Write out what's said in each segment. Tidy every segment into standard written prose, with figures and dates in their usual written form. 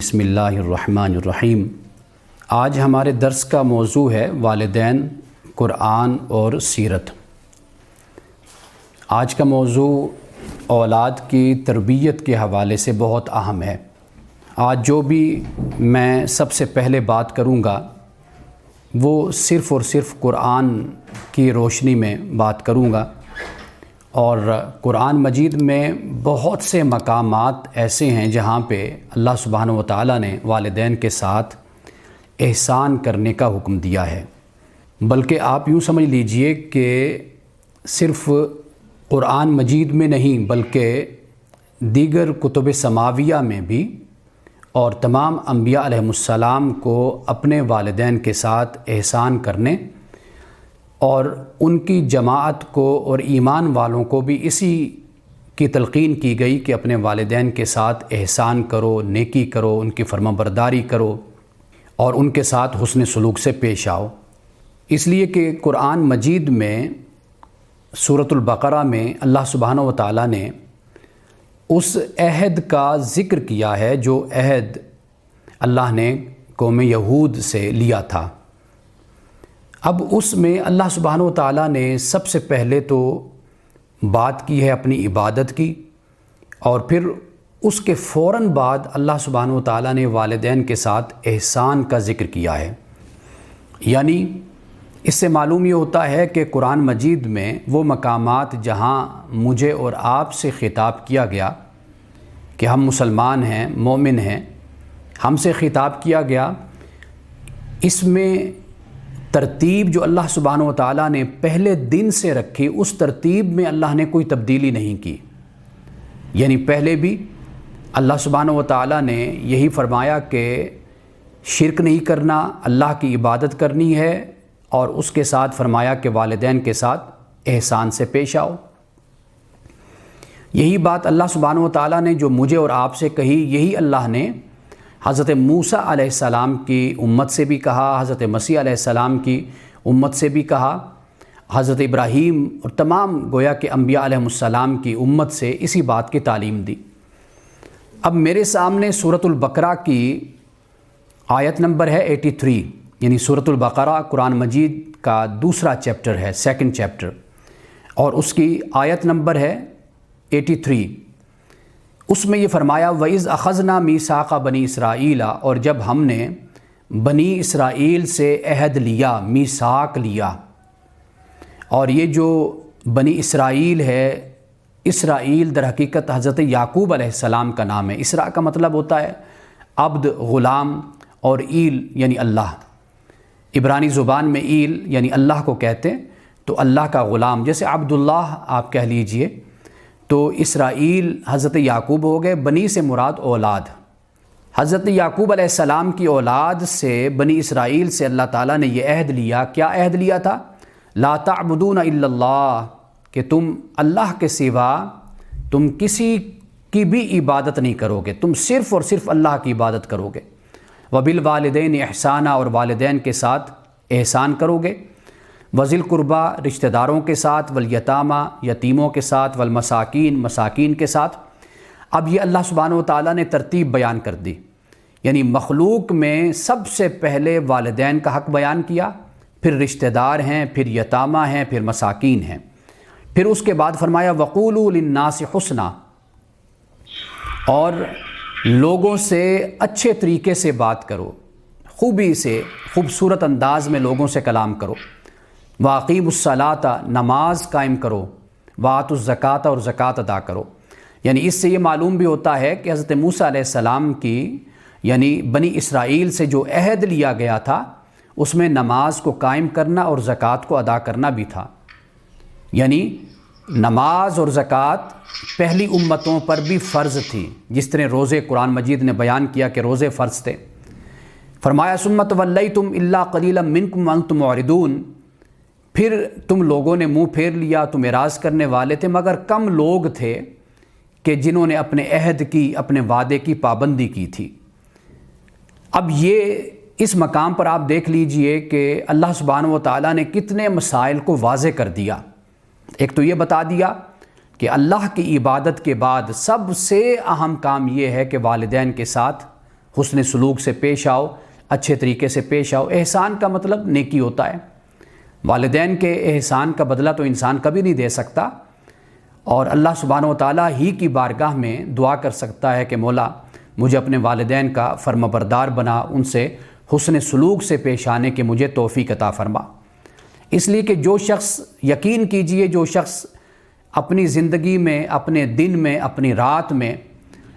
بسم اللہ الرحمن الرحیم۔ آج ہمارے درس کا موضوع ہے والدین، قرآن اور سیرت۔ آج کا موضوع اولاد کی تربیت کے حوالے سے بہت اہم ہے۔ آج جو بھی میں سب سے پہلے بات کروں گا وہ صرف اور صرف قرآن کی روشنی میں بات کروں گا، اور قرآن مجید میں بہت سے مقامات ایسے ہیں جہاں پہ اللہ سبحانہ و تعالیٰ نے والدین کے ساتھ احسان کرنے کا حکم دیا ہے۔ بلکہ آپ یوں سمجھ لیجئے کہ صرف قرآن مجید میں نہیں بلکہ دیگر کتب سماویہ میں بھی، اور تمام انبیاء علیہم السلام کو اپنے والدین کے ساتھ احسان کرنے اور ان کی جماعت کو اور ایمان والوں کو بھی اسی کی تلقین کی گئی کہ اپنے والدین کے ساتھ احسان کرو، نیکی کرو، ان کی فرمانبرداری کرو اور ان کے ساتھ حسن سلوک سے پیش آؤ۔ اس لیے کہ قرآن مجید میں سورۃ البقرہ میں اللہ سبحانہ و تعالیٰ نے اس عہد کا ذکر کیا ہے جو عہد اللہ نے قوم یہود سے لیا تھا۔ اب اس میں اللہ سبحانہ و تعالیٰ نے سب سے پہلے تو بات کی ہے اپنی عبادت کی، اور پھر اس کے فوراً بعد اللہ سبحانہ و تعالیٰ نے والدین کے ساتھ احسان کا ذکر کیا ہے۔ یعنی اس سے معلوم یہ ہوتا ہے کہ قرآن مجید میں وہ مقامات جہاں مجھے اور آپ سے خطاب کیا گیا کہ ہم مسلمان ہیں، مومن ہیں، ہم سے خطاب کیا گیا، اس میں ترتیب جو اللہ سبحانہ و تعالیٰ نے پہلے دن سے رکھی اس ترتیب میں اللہ نے کوئی تبدیلی نہیں کی۔ یعنی پہلے بھی اللہ سبحانہ و تعالیٰ نے یہی فرمایا کہ شرک نہیں کرنا، اللہ کی عبادت کرنی ہے، اور اس کے ساتھ فرمایا کہ والدین کے ساتھ احسان سے پیش آؤ۔ یہی بات اللہ سبحانہ و تعالیٰ نے جو مجھے اور آپ سے کہی، یہی اللہ نے حضرت موسیٰ علیہ السلام کی امت سے بھی کہا، حضرت مسیح علیہ السلام کی امت سے بھی کہا، حضرت ابراہیم اور تمام گویا کہ انبیاء علیہ السلام کی امت سے اسی بات کی تعلیم دی۔ اب میرے سامنے سورۃ البقرہ کی آیت نمبر ہے 83، یعنی سورۃ البقرہ قرآن مجید کا دوسرا چیپٹر ہے، سیکنڈ چیپٹر، اور اس کی آیت نمبر ہے 83۔ اس میں یہ فرمایا وَإِذْ أَخَذْنَا مِيثَاقَ بَنِي إِسْرَائِيلَ، اور جب ہم نے بنی اسرائیل سے عہد لیا، میثاق لیا۔ اور یہ جو بنی اسرائیل ہے، اسرائیل در حقیقت حضرت یعقوب علیہ السلام کا نام ہے۔ اسرا کا مطلب ہوتا ہے عبد، غلام، اور ایل یعنی اللہ۔ عبرانی زبان میں ایل یعنی اللہ کو کہتے ہیں، تو اللہ کا غلام، جیسے عبداللہ آپ کہہ لیجئے۔ تو اسرائیل حضرت یعقوب ہو گئے، بنی سے مراد اولاد۔ حضرت یعقوب علیہ السلام کی اولاد سے بنی اسرائیل سے اللہ تعالیٰ نے یہ عہد لیا۔ کیا عہد لیا تھا؟ لا تعبدون الا اللہ، کہ تم اللہ کے سوا تم کسی کی بھی عبادت نہیں کرو گے، تم صرف اور صرف اللہ کی عبادت کرو گے۔ وبالوالدین احسانا، اور والدین کے ساتھ احسان کرو گے۔ وذی القربیٰ، رشتہ داروں کے ساتھ، والیتامیٰ، یتیموں کے ساتھ، والمساکین، مساکین کے ساتھ۔ اب یہ اللہ سبحانہ و تعالیٰ نے ترتیب بیان کر دی، یعنی مخلوق میں سب سے پہلے والدین کا حق بیان کیا، پھر رشتہ دار ہیں، پھر یتامہ ہیں، پھر مساکین ہیں، پھر اس کے بعد فرمایا وقولوا للناس حسنا، اور لوگوں سے اچھے طریقے سے بات کرو، خوبی سے، خوبصورت انداز میں لوگوں سے کلام کرو۔ واقیموا الصلاۃ، نماز قائم کرو۔ وآتوا الزکوٰۃ، اور زکوٰۃ ادا کرو۔ یعنی اس سے یہ معلوم بھی ہوتا ہے کہ حضرت موسیٰ علیہ السلام کی یعنی بنی اسرائیل سے جو عہد لیا گیا تھا اس میں نماز کو قائم کرنا اور زکوٰۃ کو ادا کرنا بھی تھا۔ یعنی نماز اور زکوٰۃ پہلی امتوں پر بھی فرض تھی، جس طرح روزے قرآن مجید نے بیان کیا کہ روزے فرض تھے۔ فرمایا ثم تولیتم الا قلیلا منکم وانتم معرضون، پھر تم لوگوں نے منہ پھیر لیا، تم اعراض کرنے والے تھے، مگر کم لوگ تھے کہ جنہوں نے اپنے عہد کی، اپنے وعدے کی پابندی کی تھی۔ اب یہ اس مقام پر آپ دیکھ لیجئے کہ اللہ سبحانہ و تعالیٰ نے کتنے مسائل کو واضح کر دیا۔ ایک تو یہ بتا دیا کہ اللہ کی عبادت کے بعد سب سے اہم کام یہ ہے کہ والدین کے ساتھ حسن سلوک سے پیش آؤ، اچھے طریقے سے پیش آؤ۔ احسان کا مطلب نیکی ہوتا ہے۔ والدین کے احسان کا بدلہ تو انسان کبھی نہیں دے سکتا، اور اللہ سبحانہ و تعالیٰ ہی کی بارگاہ میں دعا کر سکتا ہے کہ مولا مجھے اپنے والدین کا فرمانبردار بنا، ان سے حسن سلوک سے پیش آنے کے مجھے توفیق عطا فرما۔ اس لیے کہ جو شخص، یقین کیجئے، جو شخص اپنی زندگی میں، اپنے دن میں، اپنی رات میں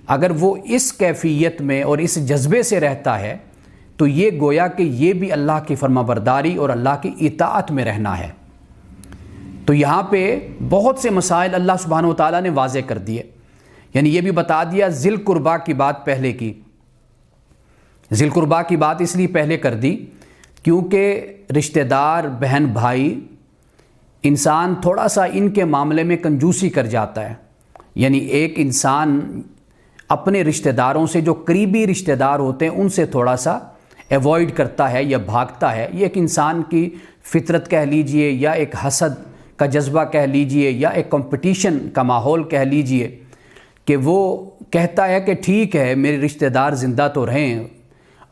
اگر وہ اس کیفیت میں اور اس جذبے سے رہتا ہے تو یہ گویا کہ یہ بھی اللہ کی فرمانبرداری اور اللہ کی اطاعت میں رہنا ہے۔ تو یہاں پہ بہت سے مسائل اللہ سبحانہ و تعالیٰ نے واضح کر دیے، یعنی یہ بھی بتا دیا ذی القربیٰ کی بات پہلے کی۔ ذی القربیٰ کی بات اس لیے پہلے کر دی کیونکہ رشتہ دار، بہن بھائی، انسان تھوڑا سا ان کے معاملے میں کنجوسی کر جاتا ہے۔ یعنی ایک انسان اپنے رشتہ داروں سے، جو قریبی رشتہ دار ہوتے ہیں، ان سے تھوڑا سا ایوائڈ کرتا ہے یا بھاگتا ہے۔ یہ ایک انسان کی فطرت کہہ لیجئے، یا ایک حسد کا جذبہ کہہ لیجئے، یا ایک کمپٹیشن کا ماحول کہہ لیجئے، کہ وہ کہتا ہے کہ ٹھیک ہے میرے رشتہ دار زندہ تو رہیں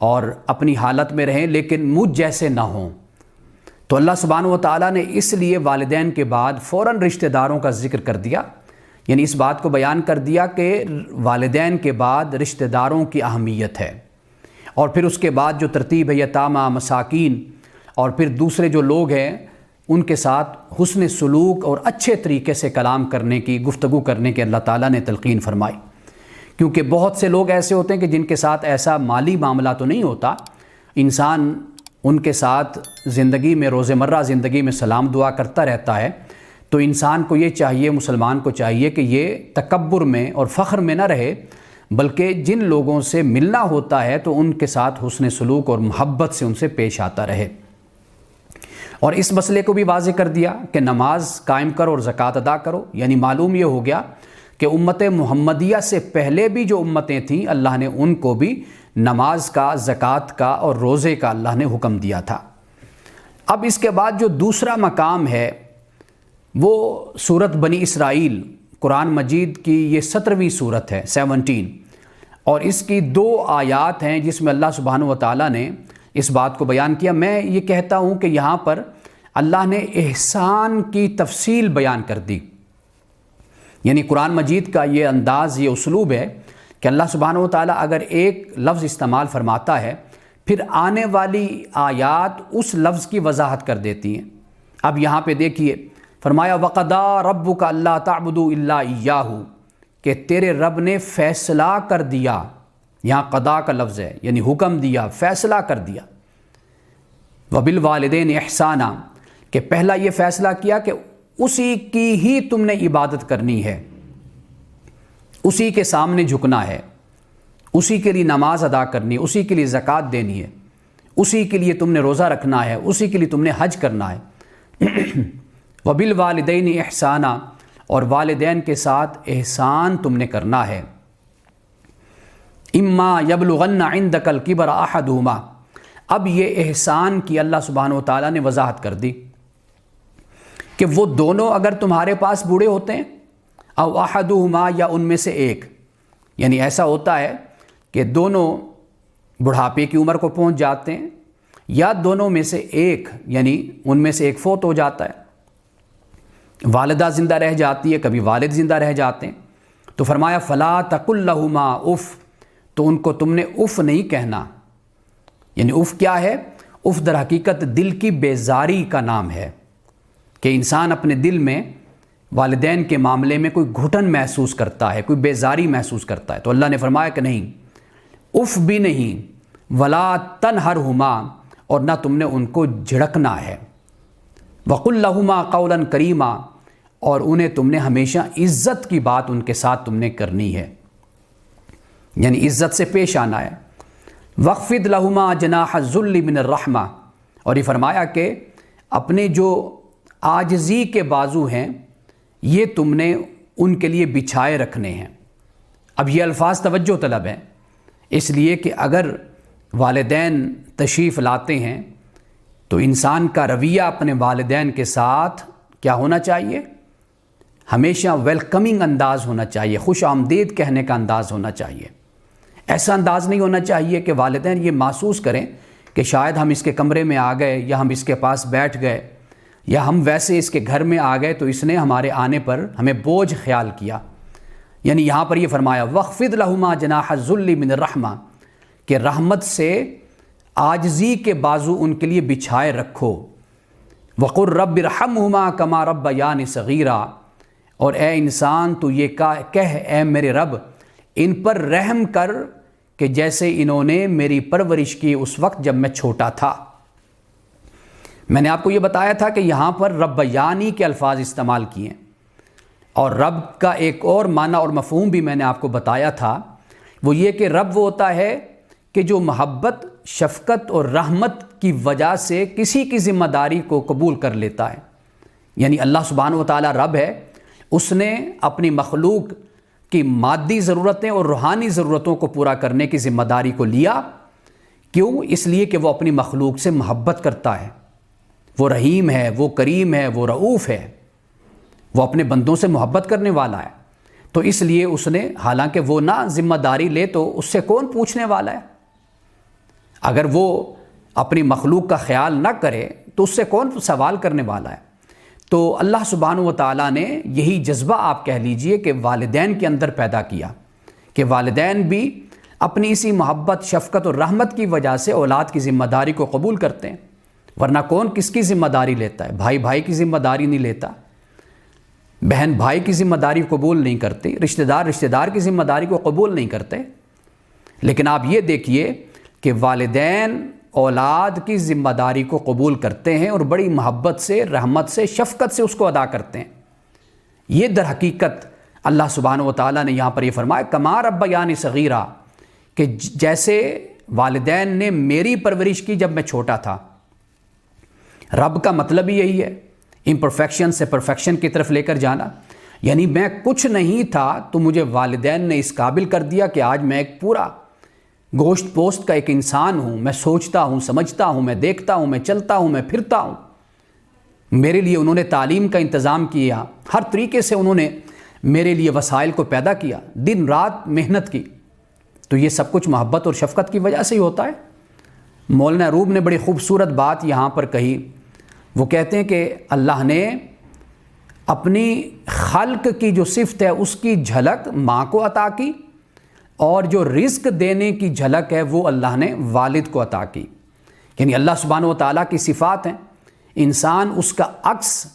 اور اپنی حالت میں رہیں، لیکن مجھ جیسے نہ ہوں۔ تو اللہ سبحانہ و تعالیٰ نے اس لیے والدین کے بعد فوراً رشتہ داروں کا ذکر کر دیا، یعنی اس بات کو بیان کر دیا کہ والدین کے بعد رشتہ داروں کی اہمیت ہے، اور پھر اس کے بعد جو ترتیب ہے یتامہ، مساکین، اور پھر دوسرے جو لوگ ہیں ان کے ساتھ حسن سلوک اور اچھے طریقے سے کلام کرنے کی، گفتگو کرنے کی اللہ تعالیٰ نے تلقین فرمائی۔ کیونکہ بہت سے لوگ ایسے ہوتے ہیں کہ جن کے ساتھ ایسا مالی معاملہ تو نہیں ہوتا، انسان ان کے ساتھ زندگی میں، روزمرہ زندگی میں سلام دعا کرتا رہتا ہے، تو انسان کو یہ چاہیے، مسلمان کو چاہیے کہ یہ تکبر میں اور فخر میں نہ رہے، بلکہ جن لوگوں سے ملنا ہوتا ہے تو ان کے ساتھ حسن سلوک اور محبت سے ان سے پیش آتا رہے۔ اور اس مسئلے کو بھی واضح کر دیا کہ نماز قائم کرو اور زکوٰۃ ادا کرو، یعنی معلوم یہ ہو گیا کہ امت محمدیہ سے پہلے بھی جو امتیں تھیں اللہ نے ان کو بھی نماز کا، زکوٰۃ کا اور روزے کا اللہ نے حکم دیا تھا۔ اب اس کے بعد جو دوسرا مقام ہے وہ سورت بنی اسرائیل، قرآن مجید کی یہ 17ویں سورت ہے، 17، اور اس کی 2 آیات ہیں جس میں اللہ سبحانہ و تعالیٰ نے اس بات کو بیان کیا۔ میں یہ کہتا ہوں کہ یہاں پر اللہ نے احسان کی تفصیل بیان کر دی، یعنی قرآن مجید کا یہ انداز، یہ اسلوب ہے کہ اللہ سبحانہ و تعالیٰ اگر ایک لفظ استعمال فرماتا ہے پھر آنے والی آیات اس لفظ کی وضاحت کر دیتی ہیں۔ اب یہاں پہ دیکھیے، فرمایا وَقَضَىٰ رَبُّكَ أَلَّا تَعْبُدُوا إِلَّا إِيَّاهُ، کہ تیرے رب نے فیصلہ کر دیا، یہاں قضاء کا لفظ ہے، یعنی حکم دیا، فیصلہ کر دیا۔ وَبِالْوَالِدَيْنِ إِحْسَانًا، کہ پہلا یہ فیصلہ کیا کہ اسی کی ہی تم نے عبادت کرنی ہے، اسی کے سامنے جھکنا ہے، اسی کے لیے نماز ادا کرنی ہے، اسی کے لیے زکوٰۃ دینی ہے، اسی کے لیے تم نے روزہ رکھنا ہے، اسی کے لیے تم نے حج کرنا ہے۔ وَبِالْوَالِدَيْنِ إِحْسَانًا، اور والدین کے ساتھ احسان تم نے کرنا ہے۔ اِمَّا يَبْلُغَنَّ عِنْدَكَ الْكِبَرَ أَحَدُهُمَا، اب یہ احسان کی اللہ سبحانہ و تعالیٰ نے وضاحت کر دی کہ وہ دونوں اگر تمہارے پاس بوڑھے ہوتے ہیں، او احدہما، یا ان میں سے ایک، یعنی ایسا ہوتا ہے کہ دونوں بڑھاپے کی عمر کو پہنچ جاتے ہیں، یا دونوں میں سے ایک، یعنی ان میں سے ایک فوت ہو جاتا ہے، والدہ زندہ رہ جاتی ہے، کبھی والد زندہ رہ جاتے ہیں، تو فرمایا فلا تقل لہما اف، تو ان کو تم نے اف نہیں کہنا۔ یعنی اف کیا ہے؟ اف در حقیقت دل کی بیزاری کا نام ہے، کہ انسان اپنے دل میں والدین کے معاملے میں کوئی گھٹن محسوس کرتا ہے، کوئی بیزاری محسوس کرتا ہے، تو اللہ نے فرمایا کہ نہیں، اف بھی نہیں، ولا تنہرہما، اور نہ تم نے ان کو جھڑکنا ہے، وقل لہما قولا کریما، اور انہیں تم نے ہمیشہ عزت کی بات ان کے ساتھ تم نے کرنی ہے، یعنی عزت سے پیش آنا ہے۔ وَخْفِضْ لَهُمَا جَنَاحَ الذُّلِّ مِنَ الرَّحْمَةِ، اور یہ فرمایا کہ اپنے جو عاجزی کے بازو ہیں یہ تم نے ان کے لیے بچھائے رکھنے ہیں۔ اب یہ الفاظ توجہ طلب ہیں، اس لیے کہ اگر والدین تشریف لاتے ہیں تو انسان کا رویہ اپنے والدین کے ساتھ کیا ہونا چاہیے؟ ہمیشہ ویلکمنگ انداز ہونا چاہیے، خوش آمدید کہنے کا انداز ہونا چاہیے۔ ایسا انداز نہیں ہونا چاہیے کہ والدین یہ محسوس کریں کہ شاید ہم اس کے کمرے میں آ گئے یا ہم اس کے پاس بیٹھ گئے یا ہم ویسے اس کے گھر میں آ گئے تو اس نے ہمارے آنے پر ہمیں بوجھ خیال کیا۔ یعنی یہاں پر یہ فرمایا وَخْفِضْ لَهُمَا جَنَاحَ الذُّلِّ مِنَ الرَّحْمَةِ کہ رحمت سے عاجزی کے بازو ان کے لیے بچھائے رکھو۔ وَقُلْ رَبِّ ارْحَمْهُمَا كَمَا رَبَّيَانِ صَغِيرًا اور اے انسان تو یہ کہہ اے میرے رب ان پر رحم کر کہ جیسے انہوں نے میری پرورش کی اس وقت جب میں چھوٹا تھا۔ میں نے آپ کو یہ بتایا تھا کہ یہاں پر ربیانی کے الفاظ استعمال کیے ہیں، اور رب کا ایک اور معنی اور مفہوم بھی میں نے آپ کو بتایا تھا، وہ یہ کہ رب وہ ہوتا ہے کہ جو محبت، شفقت اور رحمت کی وجہ سے کسی کی ذمہ داری کو قبول کر لیتا ہے۔ یعنی اللہ سبحانہ و تعالیٰ رب ہے، اس نے اپنی مخلوق کی مادی ضرورتیں اور روحانی ضرورتوں کو پورا کرنے کی ذمہ داری کو لیا۔ کیوں؟ اس لیے کہ وہ اپنی مخلوق سے محبت کرتا ہے، وہ رحیم ہے، وہ کریم ہے، وہ رؤوف ہے، وہ اپنے بندوں سے محبت کرنے والا ہے۔ تو اس لیے اس نے، حالانکہ وہ نہ ذمہ داری لے تو اس سے کون پوچھنے والا ہے؟ اگر وہ اپنی مخلوق کا خیال نہ کرے تو اس سے کون سوال کرنے والا ہے؟ تو اللہ سبحانہ و تعالیٰ نے یہی جذبہ آپ کہہ لیجئے کہ والدین کے اندر پیدا کیا، کہ والدین بھی اپنی اسی محبت، شفقت اور رحمت کی وجہ سے اولاد کی ذمہ داری کو قبول کرتے ہیں۔ ورنہ کون کس کی ذمہ داری لیتا ہے؟ بھائی بھائی کی ذمہ داری نہیں لیتا، بہن بھائی کی ذمہ داری قبول نہیں کرتی، رشتہ دار کی ذمہ داری کو قبول نہیں کرتے۔ لیکن آپ یہ دیکھیے کہ والدین اولاد کی ذمہ داری کو قبول کرتے ہیں اور بڑی محبت سے، رحمت سے، شفقت سے اس کو ادا کرتے ہیں۔ یہ در حقیقت اللہ سبحانہ و تعالیٰ نے یہاں پر یہ فرمایا کما ربیانی صغیرا، کہ جیسے والدین نے میری پرورش کی جب میں چھوٹا تھا۔ رب کا مطلب ہی یہی ہے، امپرفیکشن سے پرفیکشن کی طرف لے کر جانا۔ یعنی میں کچھ نہیں تھا تو مجھے والدین نے اس قابل کر دیا کہ آج میں ایک پورا گوشت پوست کا ایک انسان ہوں، میں سوچتا ہوں، سمجھتا ہوں، میں دیکھتا ہوں، میں چلتا ہوں، میں پھرتا ہوں۔ میرے لیے انہوں نے تعلیم کا انتظام کیا، ہر طریقے سے انہوں نے میرے لیے وسائل کو پیدا کیا، دن رات محنت کی۔ تو یہ سب کچھ محبت اور شفقت کی وجہ سے ہی ہوتا ہے۔ مولانا روم نے بڑی خوبصورت بات یہاں پر کہی، وہ کہتے ہیں کہ اللہ نے اپنی خلق کی جو صفت ہے اس کی جھلک ماں کو عطا کی، اور جو رزق دینے کی جھلک ہے وہ اللہ نے والد کو عطا کی۔ یعنی اللہ سبحانہ و تعالیٰ کی صفات ہیں، انسان اس کا عکس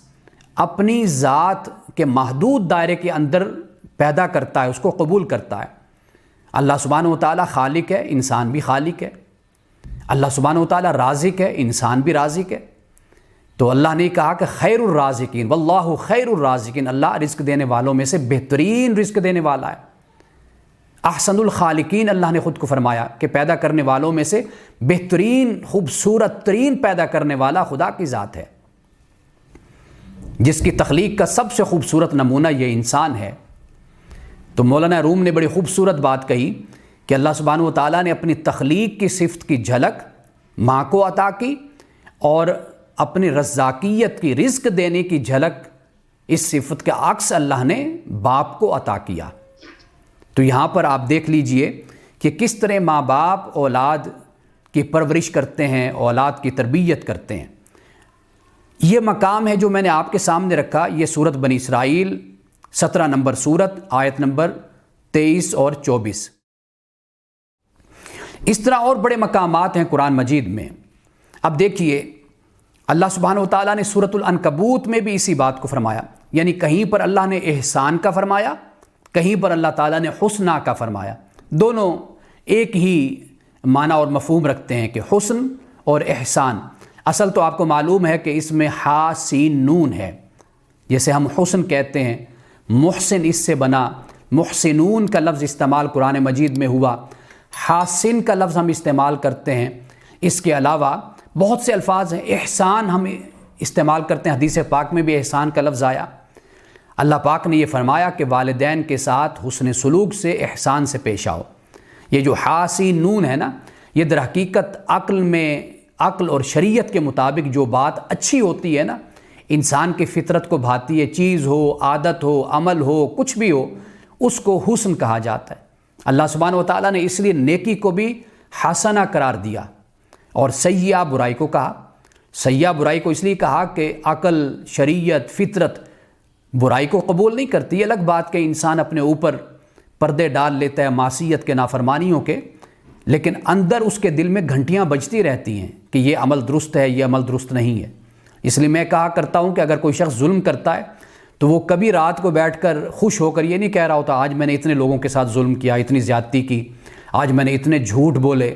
اپنی ذات کے محدود دائرے کے اندر پیدا کرتا ہے، اس کو قبول کرتا ہے۔ اللہ سبحانہ و تعالیٰ خالق ہے، انسان بھی خالق ہے۔ اللہ سبحانہ و تعالیٰ رازق ہے، انسان بھی رازق ہے۔ تو اللہ نے کہا کہ خیر الرازقین واللہ خیر الرازقین، اللہ رزق دینے والوں میں سے بہترین رزق دینے والا ہے۔ احسن الخالقین، اللہ نے خود کو فرمایا کہ پیدا کرنے والوں میں سے بہترین، خوبصورت ترین پیدا کرنے والا خدا کی ذات ہے، جس کی تخلیق کا سب سے خوبصورت نمونہ یہ انسان ہے۔ تو مولانا روم نے بڑی خوبصورت بات کہی کہ اللہ سبحانہ و تعالیٰ نے اپنی تخلیق کی صفت کی جھلک ماں کو عطا کی، اور اپنی رزاقیت کی، رزق دینے کی جھلک اس صفت کے عکس اللہ نے باپ کو عطا کیا۔ تو یہاں پر آپ دیکھ لیجئے کہ کس طرح ماں باپ اولاد کی پرورش کرتے ہیں، اولاد کی تربیت کرتے ہیں۔ یہ مقام ہے جو میں نے آپ کے سامنے رکھا، یہ سورت بنی اسرائیل 17 نمبر سورت، آیت نمبر 23 اور 24۔ اس طرح اور بڑے مقامات ہیں قرآن مجید میں۔ اب دیکھیے اللہ سبحانہ و تعالیٰ نے سورۃ العنکبوت میں بھی اسی بات کو فرمایا، یعنی کہیں پر اللہ نے احسان کا فرمایا، کہیں پر اللہ تعالیٰ نے حسنہ کا فرمایا۔ دونوں ایک ہی معنی اور مفہوم رکھتے ہیں کہ حسن اور احسان۔ اصل تو آپ کو معلوم ہے کہ اس میں ہا سین نون ہے، جیسے ہم حسن کہتے ہیں، محسن اس سے بنا، محسنون کا لفظ استعمال قرآن مجید میں ہوا، حاسن کا لفظ ہم استعمال کرتے ہیں۔ اس کے علاوہ بہت سے الفاظ ہیں، احسان ہم استعمال کرتے ہیں، حدیث پاک میں بھی احسان کا لفظ آیا۔ اللہ پاک نے یہ فرمایا کہ والدین کے ساتھ حسن سلوک سے، احسان سے پیش آؤ۔ یہ جو حاسین نون ہے نا، یہ در حقیقت عقل اور شریعت کے مطابق جو بات اچھی ہوتی ہے نا، انسان کی فطرت کو بھاتی ہے، چیز ہو، عادت ہو، عمل ہو، کچھ بھی ہو، اس کو حسن کہا جاتا ہے۔ اللہ سبحانہ و تعالیٰ نے اس لیے نیکی کو بھی حسنہ قرار دیا اور سیئہ برائی کو کہا۔ سیئہ برائی کو اس لیے کہا کہ عقل، شریعت، فطرت برائی کو قبول نہیں کرتی۔ یہ الگ بات کہ انسان اپنے اوپر پردے ڈال لیتا ہے معصیت کے، نافرمانیوں کے، لیکن اندر اس کے دل میں گھنٹیاں بجتی رہتی ہیں کہ یہ عمل درست ہے، یہ عمل درست نہیں ہے۔ اس لیے میں کہا کرتا ہوں کہ اگر کوئی شخص ظلم کرتا ہے تو وہ کبھی رات کو بیٹھ کر خوش ہو کر یہ نہیں کہہ رہا ہوتا آج میں نے اتنے لوگوں کے ساتھ ظلم کیا، اتنی زیادتی کی، آج میں نے اتنے جھوٹ بولے،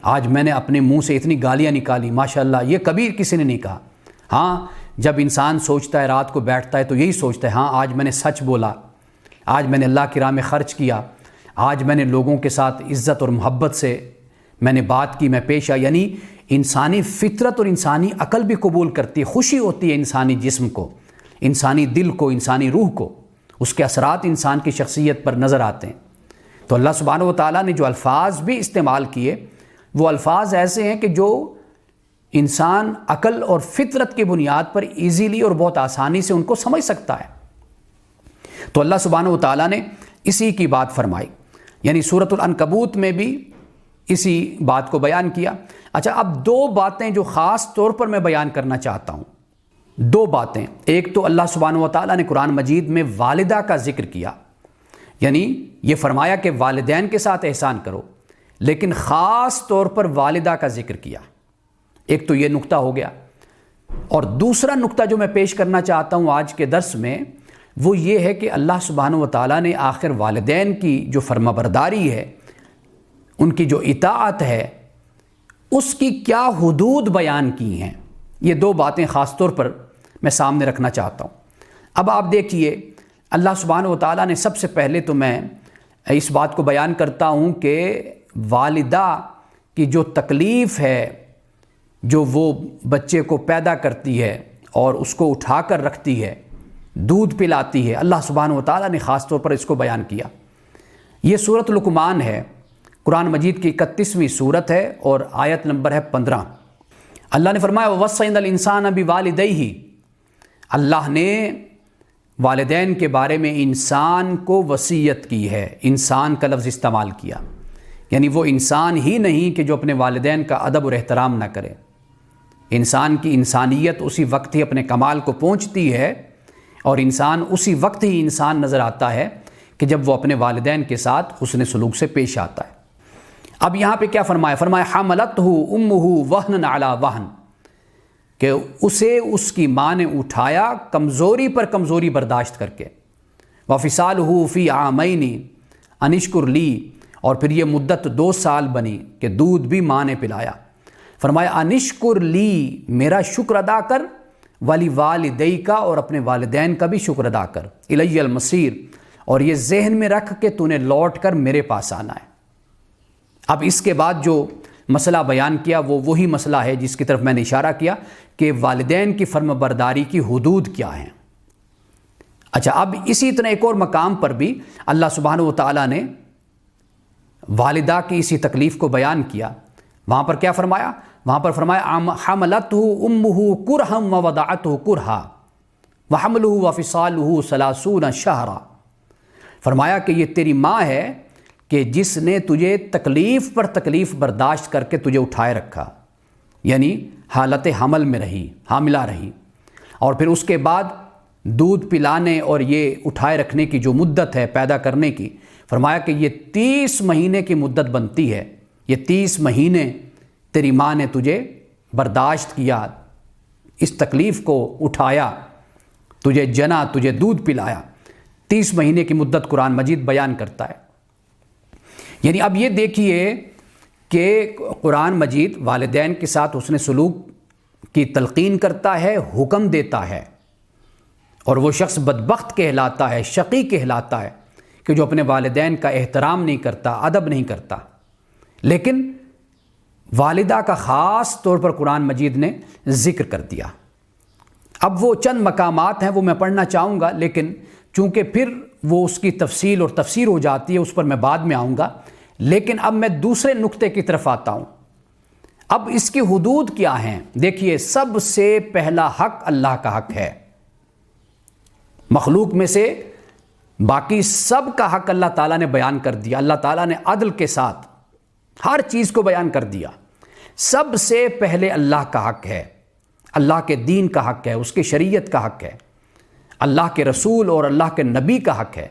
آج میں نے اپنے منہ سے اتنی گالیاں نکالی، ماشاءاللہ، یہ کبھی کسی نے نہیں کہا۔ ہاں، جب انسان سوچتا ہے، رات کو بیٹھتا ہے تو یہی سوچتا ہے، ہاں آج میں نے سچ بولا، آج میں نے اللہ کی راہ میں خرچ کیا، آج میں نے لوگوں کے ساتھ عزت اور محبت سے میں نے بات کی، میں پیش آیا۔ یعنی انسانی فطرت اور انسانی عقل بھی قبول کرتی ہے، خوشی ہوتی ہے انسانی جسم کو، انسانی دل کو، انسانی روح کو، اس کے اثرات انسان کی شخصیت پر نظر آتے ہیں۔ تو اللہ سبحانہ و تعالیٰ نے جو الفاظ بھی استعمال کیے وہ الفاظ ایسے ہیں کہ جو انسان عقل اور فطرت کی بنیاد پر ایزیلی اور بہت آسانی سے ان کو سمجھ سکتا ہے۔ تو اللہ سبحانہ و تعالیٰ نے اسی کی بات فرمائی، یعنی سورۃ العنکبوت میں بھی اسی بات کو بیان کیا۔ اچھا، اب دو باتیں جو خاص طور پر میں بیان کرنا چاہتا ہوں، دو باتیں۔ ایک تو اللہ سبحانہ و تعالیٰ نے قرآن مجید میں والدہ کا ذکر کیا، یعنی یہ فرمایا کہ والدین کے ساتھ احسان کرو، لیکن خاص طور پر والدہ کا ذکر کیا۔ ایک تو یہ نقطہ ہو گیا، اور دوسرا نقطہ جو میں پیش کرنا چاہتا ہوں آج کے درس میں وہ یہ ہے کہ اللہ سبحانہ و تعالیٰ نے آخر والدین کی جو فرمانبرداری ہے، ان کی جو اطاعت ہے، اس کی کیا حدود بیان کی ہیں۔ یہ دو باتیں خاص طور پر میں سامنے رکھنا چاہتا ہوں۔ اب آپ دیکھیے، اللہ سبحانہ و تعالیٰ نے سب سے پہلے تو میں اس بات کو بیان کرتا ہوں کہ والدہ کی جو تکلیف ہے، جو وہ بچے کو پیدا کرتی ہے اور اس کو اٹھا کر رکھتی ہے، دودھ پلاتی ہے، اللہ سبحانہ و تعالیٰ نے خاص طور پر اس کو بیان کیا۔ یہ سورۃ لقمان ہے، قرآن مجید کی 31ویں سورت ہے اور آیت نمبر ہے 15۔ اللہ نے فرمایا وَوَصَّيْنَا الْإِنسَانَ بِوَالِدَيْهِ، اللہ نے والدین کے بارے میں انسان کو وصیت کی ہے۔ انسان کا لفظ استعمال کیا، یعنی وہ انسان ہی نہیں کہ جو اپنے والدین کا ادب اور احترام نہ کرے۔ انسان کی انسانیت اسی وقت ہی اپنے کمال کو پہنچتی ہے، اور انسان اسی وقت ہی انسان نظر آتا ہے کہ جب وہ اپنے والدین کے ساتھ حسن سلوک سے پیش آتا ہے۔ اب یہاں پہ کیا فرمایا؟ فرمایا حملتہ امہ وہنا علی وہن، کہ اسے اس کی ماں نے اٹھایا کمزوری پر کمزوری برداشت کر کے۔ وفصالہ فی عامین ان اشکر لی، اور پھر یہ مدت 2 سال بنی کہ دودھ بھی ماں نے پلایا۔ فرمایا ان اشکر لی، میرا شکر ادا کر، ولی والدیک، اور اپنے والدین کا بھی شکر ادا کر، الی المصیر، اور یہ ذہن میں رکھ کہ تو نے لوٹ کر میرے پاس آنا ہے۔ اب اس کے بعد جو مسئلہ بیان کیا وہ وہی مسئلہ ہے جس کی طرف میں نے اشارہ کیا کہ والدین کی فرم برداری کی حدود کیا ہیں۔ اچھا، اب اسی طرح ایک اور مقام پر بھی اللہ سبحانہ و تعالیٰ نے والدہ کی اسی تکلیف کو بیان کیا۔ وہاں پر کیا فرمایا؟ وہاں پر فرمایا حملتہ امہ کرہا ووضعتہ کرہا وحملہ وفصالہ 30 شہرا۔ فرمایا کہ یہ تیری ماں ہے کہ جس نے تجھے تکلیف پر تکلیف برداشت کر کے تجھے اٹھائے رکھا، یعنی حالت حمل میں رہی، حاملہ رہی، اور پھر اس کے بعد دودھ پلانے اور یہ اٹھائے رکھنے کی جو مدت ہے پیدا کرنے کی، فرمایا کہ یہ 30 مہینے کی مدت بنتی ہے۔ یہ 30 مہینے تیری ماں نے تجھے برداشت کیا، اس تکلیف کو اٹھایا، تجھے جنا، تجھے دودھ پلایا۔ 30 مہینے کی مدت قرآن مجید بیان کرتا ہے۔ یعنی اب یہ دیکھیے کہ قرآن مجید والدین کے ساتھ حسن سلوک کی تلقین کرتا ہے، حکم دیتا ہے، اور وہ شخص بدبخت کہلاتا ہے، شقی کہلاتا ہے کہ جو اپنے والدین کا احترام نہیں کرتا، ادب نہیں کرتا۔ لیکن والدہ کا خاص طور پر قرآن مجید نے ذکر کر دیا۔ اب وہ چند مقامات ہیں وہ میں پڑھنا چاہوں گا، لیکن چونکہ پھر وہ اس کی تفصیل اور تفسیر ہو جاتی ہے، اس پر میں بعد میں آؤں گا۔ لیکن اب میں دوسرے نقطے کی طرف آتا ہوں۔ اب اس کی حدود کیا ہیں؟ دیکھیے، سب سے پہلا حق اللہ کا حق ہے۔ مخلوق میں سے باقی سب کا حق اللہ تعالیٰ نے بیان کر دیا۔ اللہ تعالیٰ نے عدل کے ساتھ ہر چیز کو بیان کر دیا۔ سب سے پہلے اللہ کا حق ہے، اللہ کے دین کا حق ہے، اس کی شریعت کا حق ہے، اللہ کے رسول اور اللہ کے نبی کا حق ہے۔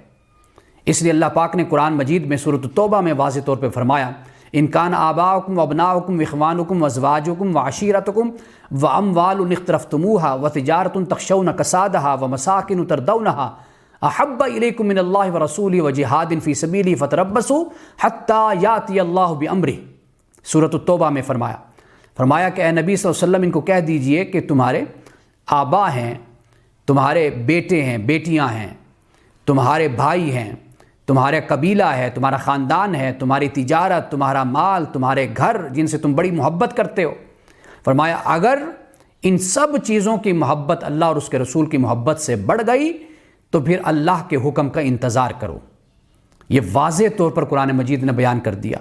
اس لیے اللہ پاک نے قرآن مجید میں سورۃ التوبہ میں واضح طور پہ فرمایا، ان کان آباؤکم وابناؤکم واخوانکم وازواجکم وعشیرتکم واموال اقترفتموها وتجارۃ تخشون کسادها ومساکن ترضونها احب الیکم من اللہ ورسولہ وجہاد فی سبیلہ فتربصوا حتی یاتی اللہ بامرہ۔ سورۃ التوبہ میں فرمایا کہ اے نبی صلی اللہ علیہ وسلم ان کو کہہ دیجئے کہ تمہارے آبا ہیں، تمہارے بیٹے ہیں، بیٹیاں ہیں، تمہارے بھائی ہیں، تمہارا قبیلہ ہے، تمہارا خاندان ہے، تمہاری تجارت، تمہارا مال، تمہارے گھر جن سے تم بڑی محبت کرتے ہو۔ فرمایا اگر ان سب چیزوں کی محبت اللہ اور اس کے رسول کی محبت سے بڑھ گئی تو پھر اللہ کے حکم کا انتظار کرو۔ یہ واضح طور پر قرآن مجید نے بیان کر دیا۔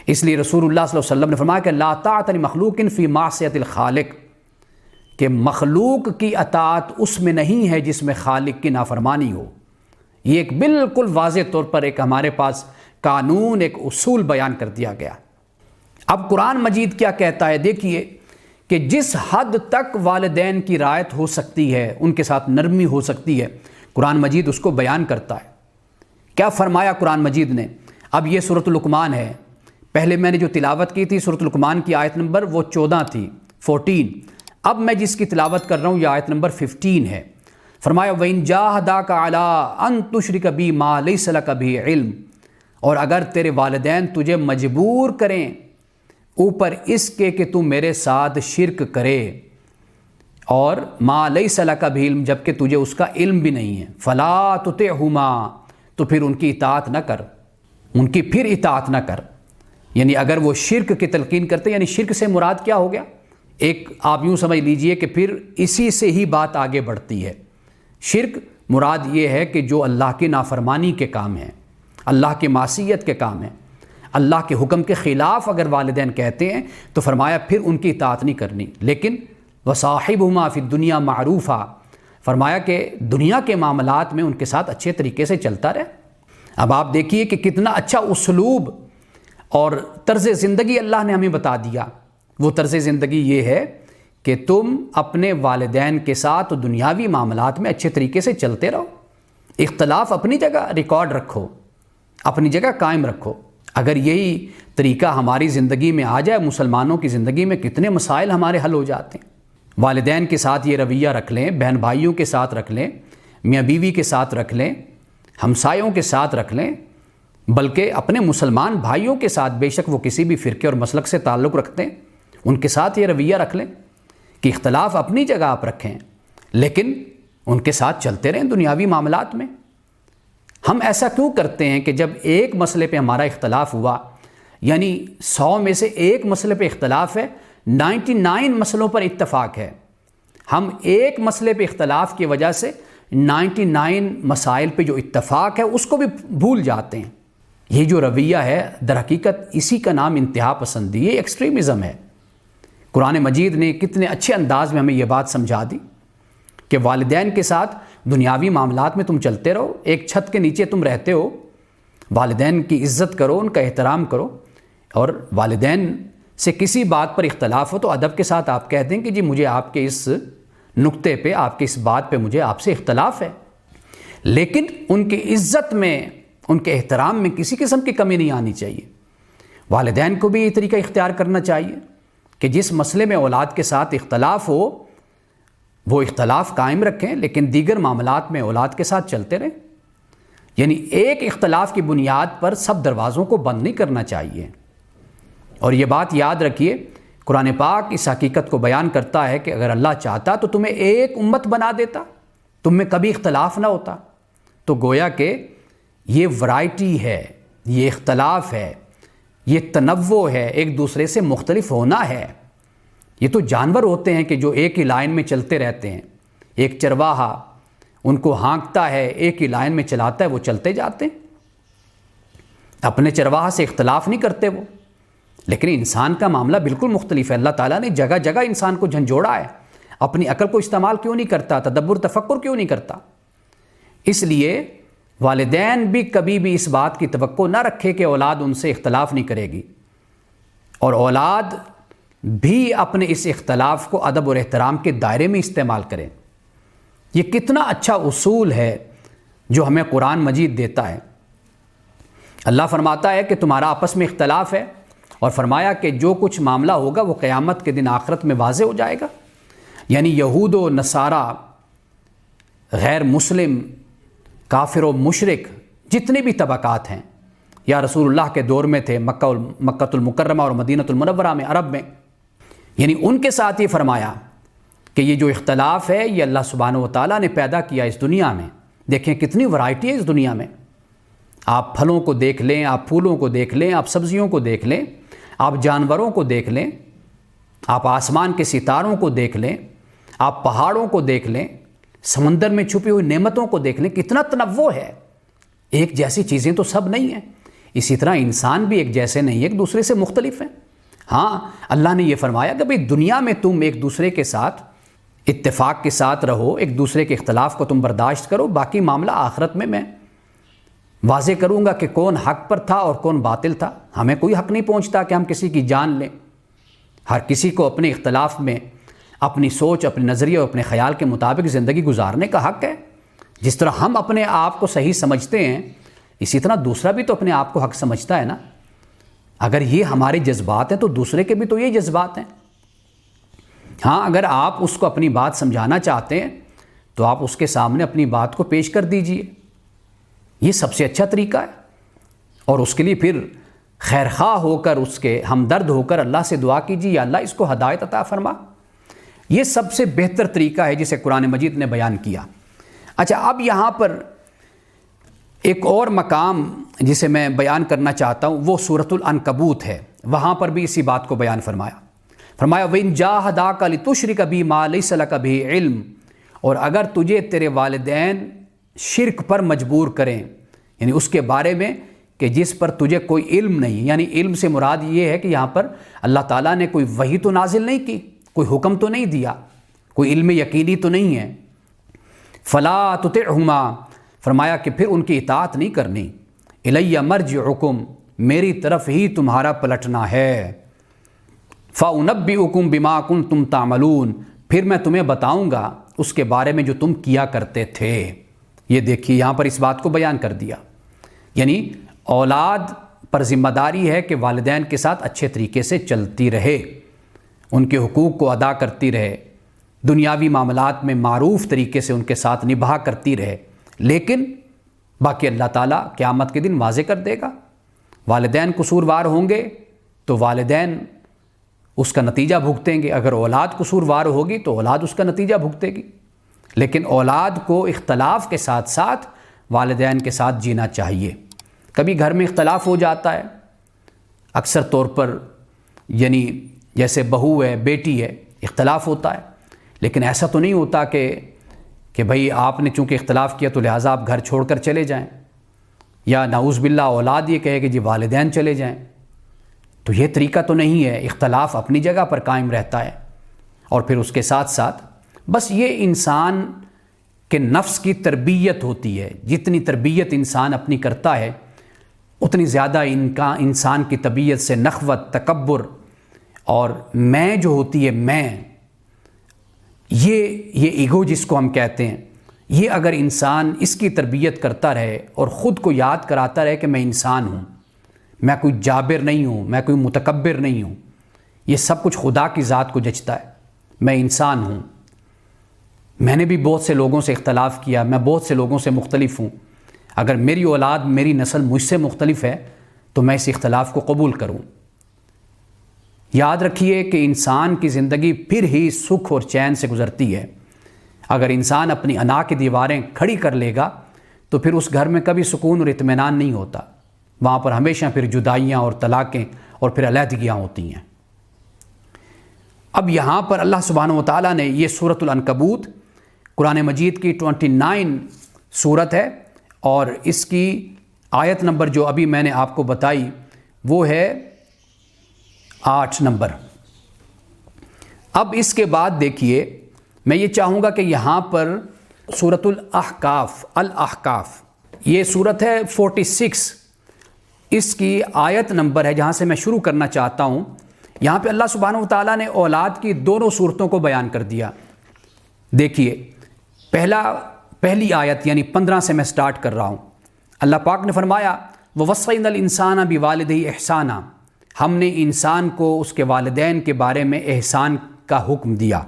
اس لیے رسول اللہ صلی اللہ علیہ وسلم نے فرمایا کہ لا طاعۃ لمخلوق فی معصیۃ الخالق، کہ مخلوق کی اطاعت اس میں نہیں ہے جس میں خالق کی نافرمانی ہو۔ یہ ایک بالکل واضح طور پر ایک ہمارے پاس قانون، ایک اصول بیان کر دیا گیا۔ اب قرآن مجید کیا کہتا ہے؟ دیکھیے کہ جس حد تک والدین کی رعایت ہو سکتی ہے، ان کے ساتھ نرمی ہو سکتی ہے، قرآن مجید اس کو بیان کرتا ہے۔ کیا فرمایا قرآن مجید نے؟ اب یہ سورۃ لقمان ہے، پہلے میں نے جو تلاوت کی تھی سورۃ لقمان کی آیت نمبر وہ 14 تھی، 14۔ اب میں جس کی تلاوت کر رہا ہوں یہ آیت نمبر 15 ہے۔ فرمایا وَإِن جَاهَدَاكَ عَلَىٰ أَن تُشْرِكَ بِي مَا لَيْسَ لَكَ بِهِ عِلْمٌ، اور اگر تیرے والدین تجھے مجبور کریں اوپر اس کے کہ تم میرے ساتھ شرک کرے، اور مَا لَيْسَ لَكَ بِهِ عِلْمٌ، جبکہ تجھے اس کا علم بھی نہیں ہے، فَلَا تُطِعْهُمَا، تو پھر ان کی اطاعت نہ کر، ان کی پھر اطاعت نہ کر۔ یعنی اگر وہ شرک کی تلقین کرتے، یعنی شرک سے مراد کیا ہو گیا؟ ایک آپ یوں سمجھ لیجئے کہ پھر اسی سے ہی بات آگے بڑھتی ہے۔ شرک مراد یہ ہے کہ جو اللہ کی نافرمانی کے کام ہیں، اللہ کی معصیت کے کام ہیں، اللہ کے حکم کے خلاف اگر والدین کہتے ہیں تو فرمایا پھر ان کی اطاعت نہیں کرنی، لیکن وَصَاحِبْهُمَا فِي الدُّنْيَا مَعْرُوفًا، فرمایا کہ دنیا کے معاملات میں ان کے ساتھ اچھے طریقے سے چلتا رہے۔ اب آپ دیکھیے کہ کتنا اچھا اسلوب اور طرز زندگی اللہ نے ہمیں بتا دیا۔ وہ طرز زندگی یہ ہے کہ تم اپنے والدین کے ساتھ دنیاوی معاملات میں اچھے طریقے سے چلتے رہو، اختلاف اپنی جگہ ریکارڈ رکھو، اپنی جگہ قائم رکھو۔ اگر یہی طریقہ ہماری زندگی میں آ جائے، مسلمانوں کی زندگی میں کتنے مسائل ہمارے حل ہو جاتے ہیں۔ والدین کے ساتھ یہ رویہ رکھ لیں، بہن بھائیوں کے ساتھ رکھ لیں، میاں بیوی کے ساتھ رکھ لیں، ہمسایوں کے ساتھ رکھ لیں، بلکہ اپنے مسلمان بھائیوں کے ساتھ، بے شک وہ کسی بھی فرقے اور مسلک سے تعلق رکھتے ہیں، ان کے ساتھ یہ رویہ رکھ لیں کہ اختلاف اپنی جگہ آپ رکھیں، لیکن ان کے ساتھ چلتے رہیں دنیاوی معاملات میں۔ ہم ایسا کیوں کرتے ہیں کہ جب ایک مسئلے پہ ہمارا اختلاف ہوا، یعنی 100 میں سے ایک مسئلے پہ اختلاف ہے، 99 مسئلوں پر اتفاق ہے، ہم ایک مسئلے پہ اختلاف کی وجہ سے 99 مسائل پہ جو اتفاق ہے اس کو بھی بھول جاتے ہیں۔ یہ جو رویہ ہے در حقیقت اسی کا نام انتہا پسندی، یہ ایکسٹریمزم ہے۔ قرآن مجید نے کتنے اچھے انداز میں ہمیں یہ بات سمجھا دی کہ والدین کے ساتھ دنیاوی معاملات میں تم چلتے رہو، ایک چھت کے نیچے تم رہتے ہو، والدین کی عزت کرو، ان کا احترام کرو، اور والدین سے کسی بات پر اختلاف ہو تو ادب کے ساتھ آپ کہہ دیں کہ جی مجھے آپ کے اس نقطے پہ، آپ کے اس بات پہ مجھے آپ سے اختلاف ہے، لیکن ان کی عزت میں، ان کے احترام میں کسی قسم کی کمی نہیں آنی چاہیے۔ والدین کو بھی یہ طریقہ اختیار کرنا چاہیے کہ جس مسئلے میں اولاد کے ساتھ اختلاف ہو وہ اختلاف قائم رکھیں، لیکن دیگر معاملات میں اولاد کے ساتھ چلتے رہیں۔ یعنی ایک اختلاف کی بنیاد پر سب دروازوں کو بند نہیں کرنا چاہیے۔ اور یہ بات یاد رکھیے، قرآن پاک اس حقیقت کو بیان کرتا ہے کہ اگر اللہ چاہتا تو تمہیں ایک امت بنا دیتا، تم میں کبھی اختلاف نہ ہوتا۔ تو گویا کہ یہ ورائٹی ہے، یہ اختلاف ہے، یہ تنوع ہے، ایک دوسرے سے مختلف ہونا ہے۔ یہ تو جانور ہوتے ہیں کہ جو ایک ہی لائن میں چلتے رہتے ہیں، ایک چرواہا ان کو ہانکتا ہے، ایک ہی لائن میں چلاتا ہے، وہ چلتے جاتے ہیں، اپنے چرواہا سے اختلاف نہیں کرتے وہ۔ لیکن انسان کا معاملہ بالکل مختلف ہے۔ اللہ تعالیٰ نے جگہ جگہ انسان کو جھنجھوڑا ہے، اپنی عقل کو استعمال کیوں نہیں کرتا، تدبر تفکر کیوں نہیں کرتا؟ اس لیے والدین بھی کبھی بھی اس بات کی توقع نہ رکھے کہ اولاد ان سے اختلاف نہیں کرے گی، اور اولاد بھی اپنے اس اختلاف کو ادب اور احترام کے دائرے میں استعمال کریں۔ یہ کتنا اچھا اصول ہے جو ہمیں قرآن مجید دیتا ہے۔ اللہ فرماتا ہے کہ تمہارا آپس میں اختلاف ہے، اور فرمایا کہ جو کچھ معاملہ ہوگا وہ قیامت کے دن آخرت میں واضح ہو جائے گا۔ یعنی یہود و نصارہ، غیر مسلم، کافر و مشرک، جتنے بھی طبقات ہیں یا رسول اللہ کے دور میں تھے، مکہ المکرمہ اور مدینہ المنورہ میں، عرب میں، یعنی ان کے ساتھ یہ فرمایا کہ یہ جو اختلاف ہے یہ اللہ سبحانہ و تعالیٰ نے پیدا کیا اس دنیا میں۔ دیکھیں کتنی ورائٹی ہے اس دنیا میں، آپ پھلوں کو دیکھ لیں، آپ پھولوں کو دیکھ لیں، آپ سبزیوں کو دیکھ لیں، آپ جانوروں کو دیکھ لیں، آپ آسمان کے ستاروں کو دیکھ لیں، آپ پہاڑوں کو دیکھ لیں، سمندر میں چھپی ہوئی نعمتوں کو دیکھ لیں، کتنا تنوع ہے۔ ایک جیسی چیزیں تو سب نہیں ہیں، اسی طرح انسان بھی ایک جیسے نہیں، ایک دوسرے سے مختلف ہیں۔ ہاں، اللہ نے یہ فرمایا کہ بھئی دنیا میں تم ایک دوسرے کے ساتھ اتفاق کے ساتھ رہو، ایک دوسرے کے اختلاف کو تم برداشت کرو، باقی معاملہ آخرت میں واضح کروں گا کہ کون حق پر تھا اور کون باطل تھا۔ ہمیں کوئی حق نہیں پہنچتا کہ ہم کسی کی جان لیں۔ ہر کسی کو اپنے اختلاف میں اپنی سوچ، اپنے نظریہ اور اپنے خیال کے مطابق زندگی گزارنے کا حق ہے۔ جس طرح ہم اپنے آپ کو صحیح سمجھتے ہیں، اسی طرح دوسرا بھی تو اپنے آپ کو حق سمجھتا ہے نا۔ اگر یہ ہمارے جذبات ہیں تو دوسرے کے بھی تو یہ جذبات ہیں۔ ہاں، اگر آپ اس کو اپنی بات سمجھانا چاہتے ہیں تو آپ اس کے سامنے اپنی بات کو پیش کر دیجئے، یہ سب سے اچھا طریقہ ہے۔ اور اس کے لیے پھر خیرخواہ ہو کر، اس کے ہمدرد ہو کر اللہ سے دعا کیجیے، یا اللہ اس کو ہدایت عطا فرما۔ یہ سب سے بہتر طریقہ ہے جسے قرآن مجید نے بیان کیا۔ اچھا، اب یہاں پر ایک اور مقام جسے میں بیان کرنا چاہتا ہوں وہ سورۃ العنکبوت ہے، وہاں پر بھی اسی بات کو بیان فرمایا۔ وَإِن جَاهَدَاكَ لِتُشْرِكَ بِي مَا لَيْسَ لَكَ بِهِ علم، اور اگر تجھے تیرے والدین شرک پر مجبور کریں، یعنی اس کے بارے میں کہ جس پر تجھے کوئی علم نہیں، یعنی علم سے مراد یہ ہے کہ یہاں پر اللہ تعالیٰ نے کوئی وحی تو نازل نہیں کی، کوئی حکم تو نہیں دیا، کوئی علم یقینی تو نہیں ہے۔ فَلَا تُطِعْهُمَا، فرمایا کہ پھر ان کی اطاعت نہیں کرنی۔ اِلَيَّ مَرْجِعُكُمْ، میری طرف ہی تمہارا پلٹنا ہے۔ فَأُنَبِّئُكُمْ بِمَا كُنْتُمْ تَعْمَلُونَ، پھر میں تمہیں بتاؤں گا اس کے بارے میں جو تم کیا کرتے تھے۔ یہ دیکھیے یہاں پر اس بات کو بیان کر دیا، یعنی اولاد پر ذمہ داری ہے کہ والدین کے ساتھ اچھے طریقے سے چلتی رہے، ان کے حقوق کو ادا کرتی رہے، دنیاوی معاملات میں معروف طریقے سے ان کے ساتھ نبھا کرتی رہے، لیکن باقی اللہ تعالیٰ قیامت کے دن واضح کر دے گا۔ والدین قصوروار ہوں گے تو والدین اس کا نتیجہ بھگتیں گے، اگر اولاد قصوروار ہوگی تو اولاد اس کا نتیجہ بھگتے گی، لیکن اولاد کو اختلاف کے ساتھ ساتھ والدین کے ساتھ جینا چاہیے۔ کبھی گھر میں اختلاف ہو جاتا ہے، اکثر طور پر یعنی جیسے بہو ہے، بیٹی ہے، اختلاف ہوتا ہے، لیکن ایسا تو نہیں ہوتا کہ بھئی آپ نے چونکہ اختلاف کیا تو لہٰذا آپ گھر چھوڑ کر چلے جائیں، یا نعوذ باللہ اولاد یہ کہے کہ جی والدین چلے جائیں۔ تو یہ طریقہ تو نہیں ہے، اختلاف اپنی جگہ پر قائم رہتا ہے، اور پھر اس کے ساتھ ساتھ بس یہ انسان کے نفس کی تربیت ہوتی ہے۔ جتنی تربیت انسان اپنی کرتا ہے اتنی زیادہ انسان کی طبیعت سے نخوت، تکبر اور میں جو ہوتی ہے، میں یہ ایگو جس کو ہم کہتے ہیں، یہ اگر انسان اس کی تربیت کرتا رہے اور خود کو یاد کراتا رہے کہ میں انسان ہوں، میں کوئی جابر نہیں ہوں، میں کوئی متکبر نہیں ہوں، یہ سب کچھ خدا کی ذات کو جچتا ہے، میں انسان ہوں، میں نے بھی بہت سے لوگوں سے اختلاف کیا، میں بہت سے لوگوں سے مختلف ہوں، اگر میری اولاد، میری نسل مجھ سے مختلف ہے تو میں اس اختلاف کو قبول کروں۔ یاد رکھیے کہ انسان کی زندگی پھر ہی سکھ اور چین سے گزرتی ہے۔ اگر انسان اپنی انا کی دیواریں کھڑی کر لے گا تو پھر اس گھر میں کبھی سکون اور اطمینان نہیں ہوتا، وہاں پر ہمیشہ پھر جدائیاں اور طلاقیں اور پھر علیحدگیاں ہوتی ہیں۔ اب یہاں پر اللہ سبحانہ و تعالیٰ نے یہ سورۃ العنکبوت قرآن مجید کی 29 سورت ہے، اور اس کی آیت نمبر جو ابھی میں نے آپ کو بتائی وہ ہے 8 نمبر۔ اب اس کے بعد دیکھیے، میں یہ چاہوں گا کہ یہاں پر سورۃ الاحقاف یہ صورت ہے 46، اس کی آیت نمبر ہے جہاں سے میں شروع کرنا چاہتا ہوں۔ یہاں پہ اللہ سبحانہ وتعالیٰ نے اولاد کی دونوں صورتوں کو بیان کر دیا۔ دیکھیے پہلی آیت یعنی 15 سے میں سٹارٹ کر رہا ہوں۔ اللہ پاک نے فرمایا وَوَصَّيْنَا الْإِنسَانَ بِوَالِدَيْهِ إِحْسَانًا، ہم نے انسان کو اس کے والدین کے بارے میں احسان کا حکم دیا۔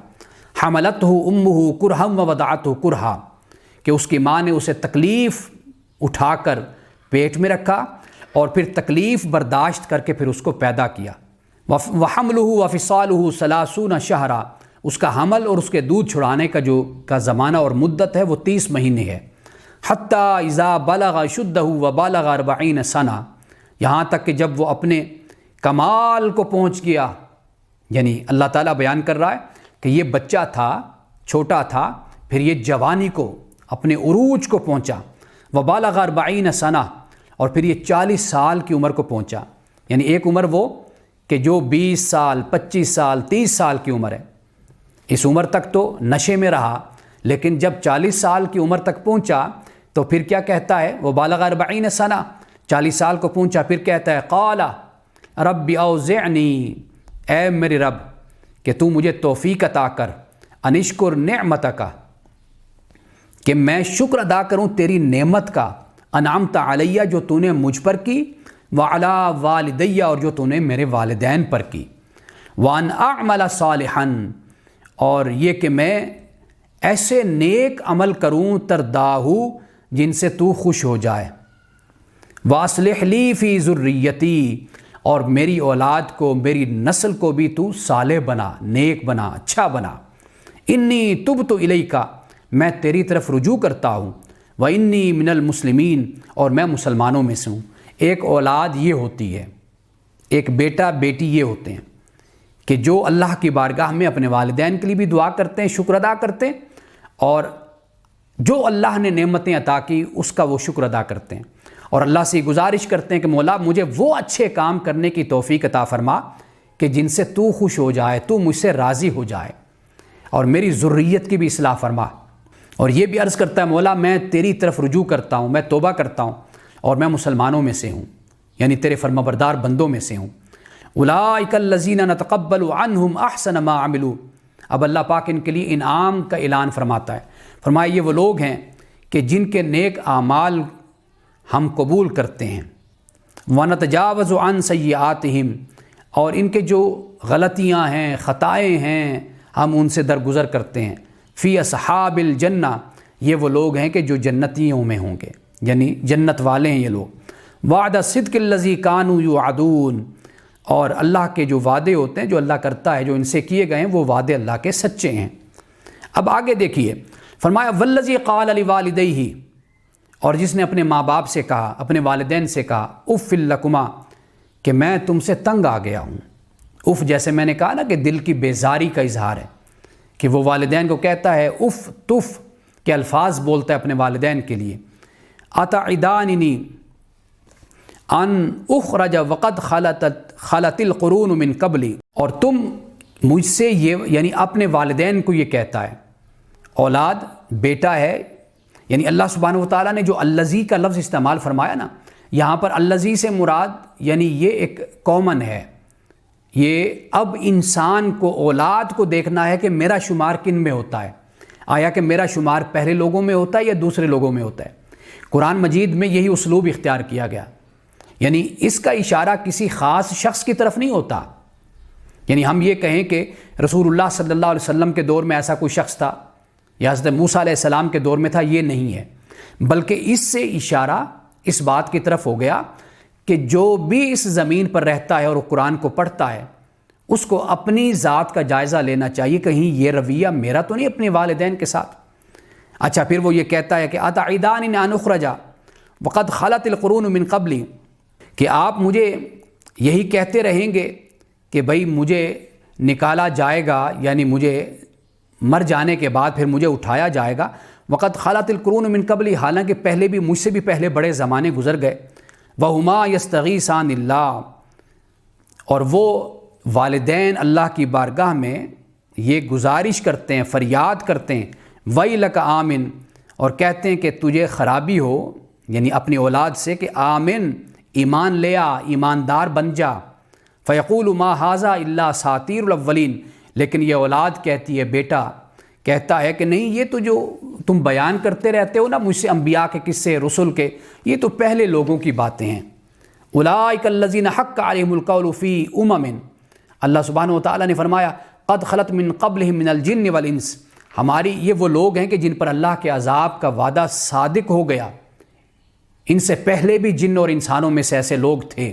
حَمَلَتْهُ أُمُّهُ كُرْهًا وَوَضَعَتْهُ كُرْهًا، کہ اس کی ماں نے اسے تکلیف اٹھا کر پیٹ میں رکھا اور پھر تکلیف برداشت کر کے پھر اس کو پیدا کیا۔ وَحَمْلُهُ وَفِصَالُهُ 30 شَهْرًا، اس کا حمل اور اس کے دودھ چھڑانے کا زمانہ اور مدت ہے وہ 30 مہینے ہے۔ حَتَّى إِذَا بَلَغَ شُدَّهُ وَبَلَغَ 40 سَنَةً، یہاں تک کہ جب وہ اپنے کمال کو پہنچ گیا، یعنی اللہ تعالیٰ بیان کر رہا ہے کہ یہ بچہ تھا، چھوٹا تھا، پھر یہ جوانی کو اپنے عروج کو پہنچا۔ وَبَلَغَ 40 سَنَةً، اور پھر یہ 40 سال کی عمر کو پہنچا، یعنی ایک عمر وہ کہ جو 20 سال 25 سال 30 سال کی عمر ہے، اس عمر تک تو نشے میں رہا، لیکن جب 40 سال کی عمر تک پہنچا تو پھر کیا کہتا ہے؟ وَبَلَغَ 40 سَنَةً، 40 سال کو پہنچا پھر کہتا ہے قَالَ رَبِّ أَوْزِعْنِي، اے میرے رب کہ تو مجھے توفیق عطا کر، أَنِ اشْكُرْ نِعْمَتَكَ، کہ میں شکر ادا کروں تیری نعمت کا، انعمت علیہ جو تو نے مجھ پر کی، وعلی والدیہ اور جو تو نے میرے والدین پر کی، وان اعمل صالحا، اور یہ کہ میں ایسے نیک عمل کروں ترداہ جن سے تو خوش ہو جائے، واصلح لی فی ذریتی، اور میری اولاد کو میری نسل کو بھی تو صالح بنا، نیک بنا، اچھا بنا، انی تبت الیک، میں تیری طرف رجوع کرتا ہوں، وانی من المسلمین، اور میں مسلمانوں میں سے ہوں۔ ایک اولاد یہ ہوتی ہے، ایک بیٹا بیٹی یہ ہوتے ہیں کہ جو اللہ کی بارگاہ میں اپنے والدین کے لیے بھی دعا کرتے ہیں، شکر ادا کرتے ہیں، اور جو اللہ نے نعمتیں عطا کی اس کا وہ شکر ادا کرتے ہیں، اور اللہ سے گزارش کرتے ہیں کہ مولا مجھے وہ اچھے کام کرنے کی توفیق عطا فرما کہ جن سے تو خوش ہو جائے، تو مجھ سے راضی ہو جائے، اور میری ذریت کی بھی اصلاح فرما۔ اور یہ بھی عرض کرتا ہے مولا میں تیری طرف رجوع کرتا ہوں، میں توبہ کرتا ہوں، اور میں مسلمانوں میں سے ہوں، یعنی تیرے فرمانبردار بندوں میں سے ہوں۔ اولئک الذین نتقبل عنہم احسن ما عملوا، اب اللہ پاک ان کے لیے انعام کا اعلان فرماتا ہے، فرمایا یہ وہ لوگ ہیں کہ جن کے نیک اعمال ہم قبول کرتے ہیں، ونتجاوز عن سیئاتہم، اور ان کے جو غلطیاں ہیں خطائیں ہیں ہم ان سے درگزر کرتے ہیں، فی اصحاب الجنہ، یہ وہ لوگ ہیں کہ جو جنتیوں میں ہوں گے، یعنی جنت والے ہیں یہ لوگ، وعد الصدق الذی کانوا یوعدون، اور اللہ کے جو وعدے ہوتے ہیں جو اللہ کرتا ہے، جو ان سے کیے گئے ہیں وہ وعدے اللہ کے سچے ہیں۔ اب آگے دیکھیے، فرمایا والذی قال لوالدیہ، اور جس نے اپنے ماں باپ سے کہا، اپنے والدین سے کہا، اف لکما، کہ میں تم سے تنگ آ گیا ہوں۔ اف جیسے میں نے کہا نا کہ دل کی بیزاری کا اظہار ہے، کہ وہ والدین کو کہتا ہے اف تف کے الفاظ بولتا ہے اپنے والدین کے لیے۔ اتعداننی ان اخرج وقد خلت القرون من قبلی، اور تم مجھ سے یہ، یعنی اپنے والدین کو یہ کہتا ہے، اولاد بیٹا ہے، یعنی اللہ سبحانہ وتعالیٰ نے جو الذی کا لفظ استعمال فرمایا نا، یہاں پر الذی سے مراد یعنی یہ ایک کامن ہے، یہ اب انسان کو اولاد کو دیکھنا ہے کہ میرا شمار کن میں ہوتا ہے، آیا کہ میرا شمار پہلے لوگوں میں ہوتا ہے یا دوسرے لوگوں میں ہوتا ہے۔ قرآن مجید میں یہی اسلوب اختیار کیا گیا، یعنی اس کا اشارہ کسی خاص شخص کی طرف نہیں ہوتا، یعنی ہم یہ کہیں کہ رسول اللہ صلی اللہ علیہ وسلم کے دور میں ایسا کوئی شخص تھا یا حضرت موسیٰ علیہ السلام کے دور میں تھا، یہ نہیں ہے، بلکہ اس سے اشارہ اس بات کی طرف ہو گیا کہ جو بھی اس زمین پر رہتا ہے اور وہ قرآن کو پڑھتا ہے اس کو اپنی ذات کا جائزہ لینا چاہیے، کہیں یہ رویہ میرا تو نہیں اپنے والدین کے ساتھ۔ اچھا پھر وہ یہ کہتا ہے کہ اتعداننی ان اخرج وقد خلت القرون من قبلی، کہ آپ مجھے یہی کہتے رہیں گے کہ بھئی مجھے نکالا جائے گا، یعنی مجھے مر جانے کے بعد پھر مجھے اٹھایا جائے گا، وقد خلت القرون من قبلی، حالانکہ پہلے بھی مجھ سے بھی پہلے بڑے زمانے گزر گئے، وہما یستغیثان اللہ، اور وہ والدین اللہ کی بارگاہ میں یہ گزارش کرتے ہیں، فریاد کرتے ہیں، ویلک آمن، اور کہتے ہیں کہ تجھے خرابی ہو یعنی اپنی اولاد سے کہ آمن، ایمان لے آ، ایماندار بن جا. فیقول ما ھذا الا اساطیر الاولین، لیکن یہ اولاد کہتی ہے، بیٹا کہتا ہے کہ نہیں، یہ تو جو تم بیان کرتے رہتے ہو نا مجھ سے انبیاء کے قصے، رسل کے، یہ تو پہلے لوگوں کی باتیں ہیں. اولئک الذین حق علیہم القول فی امم، اللہ سبحانہ وتعالیٰ نے فرمایا قد خلت من قبلہم من الجن والانس، ہماری یہ وہ لوگ ہیں کہ جن پر اللہ کے عذاب کا وعدہ صادق ہو گیا. ان سے پہلے بھی جن اور انسانوں میں سے ایسے لوگ تھے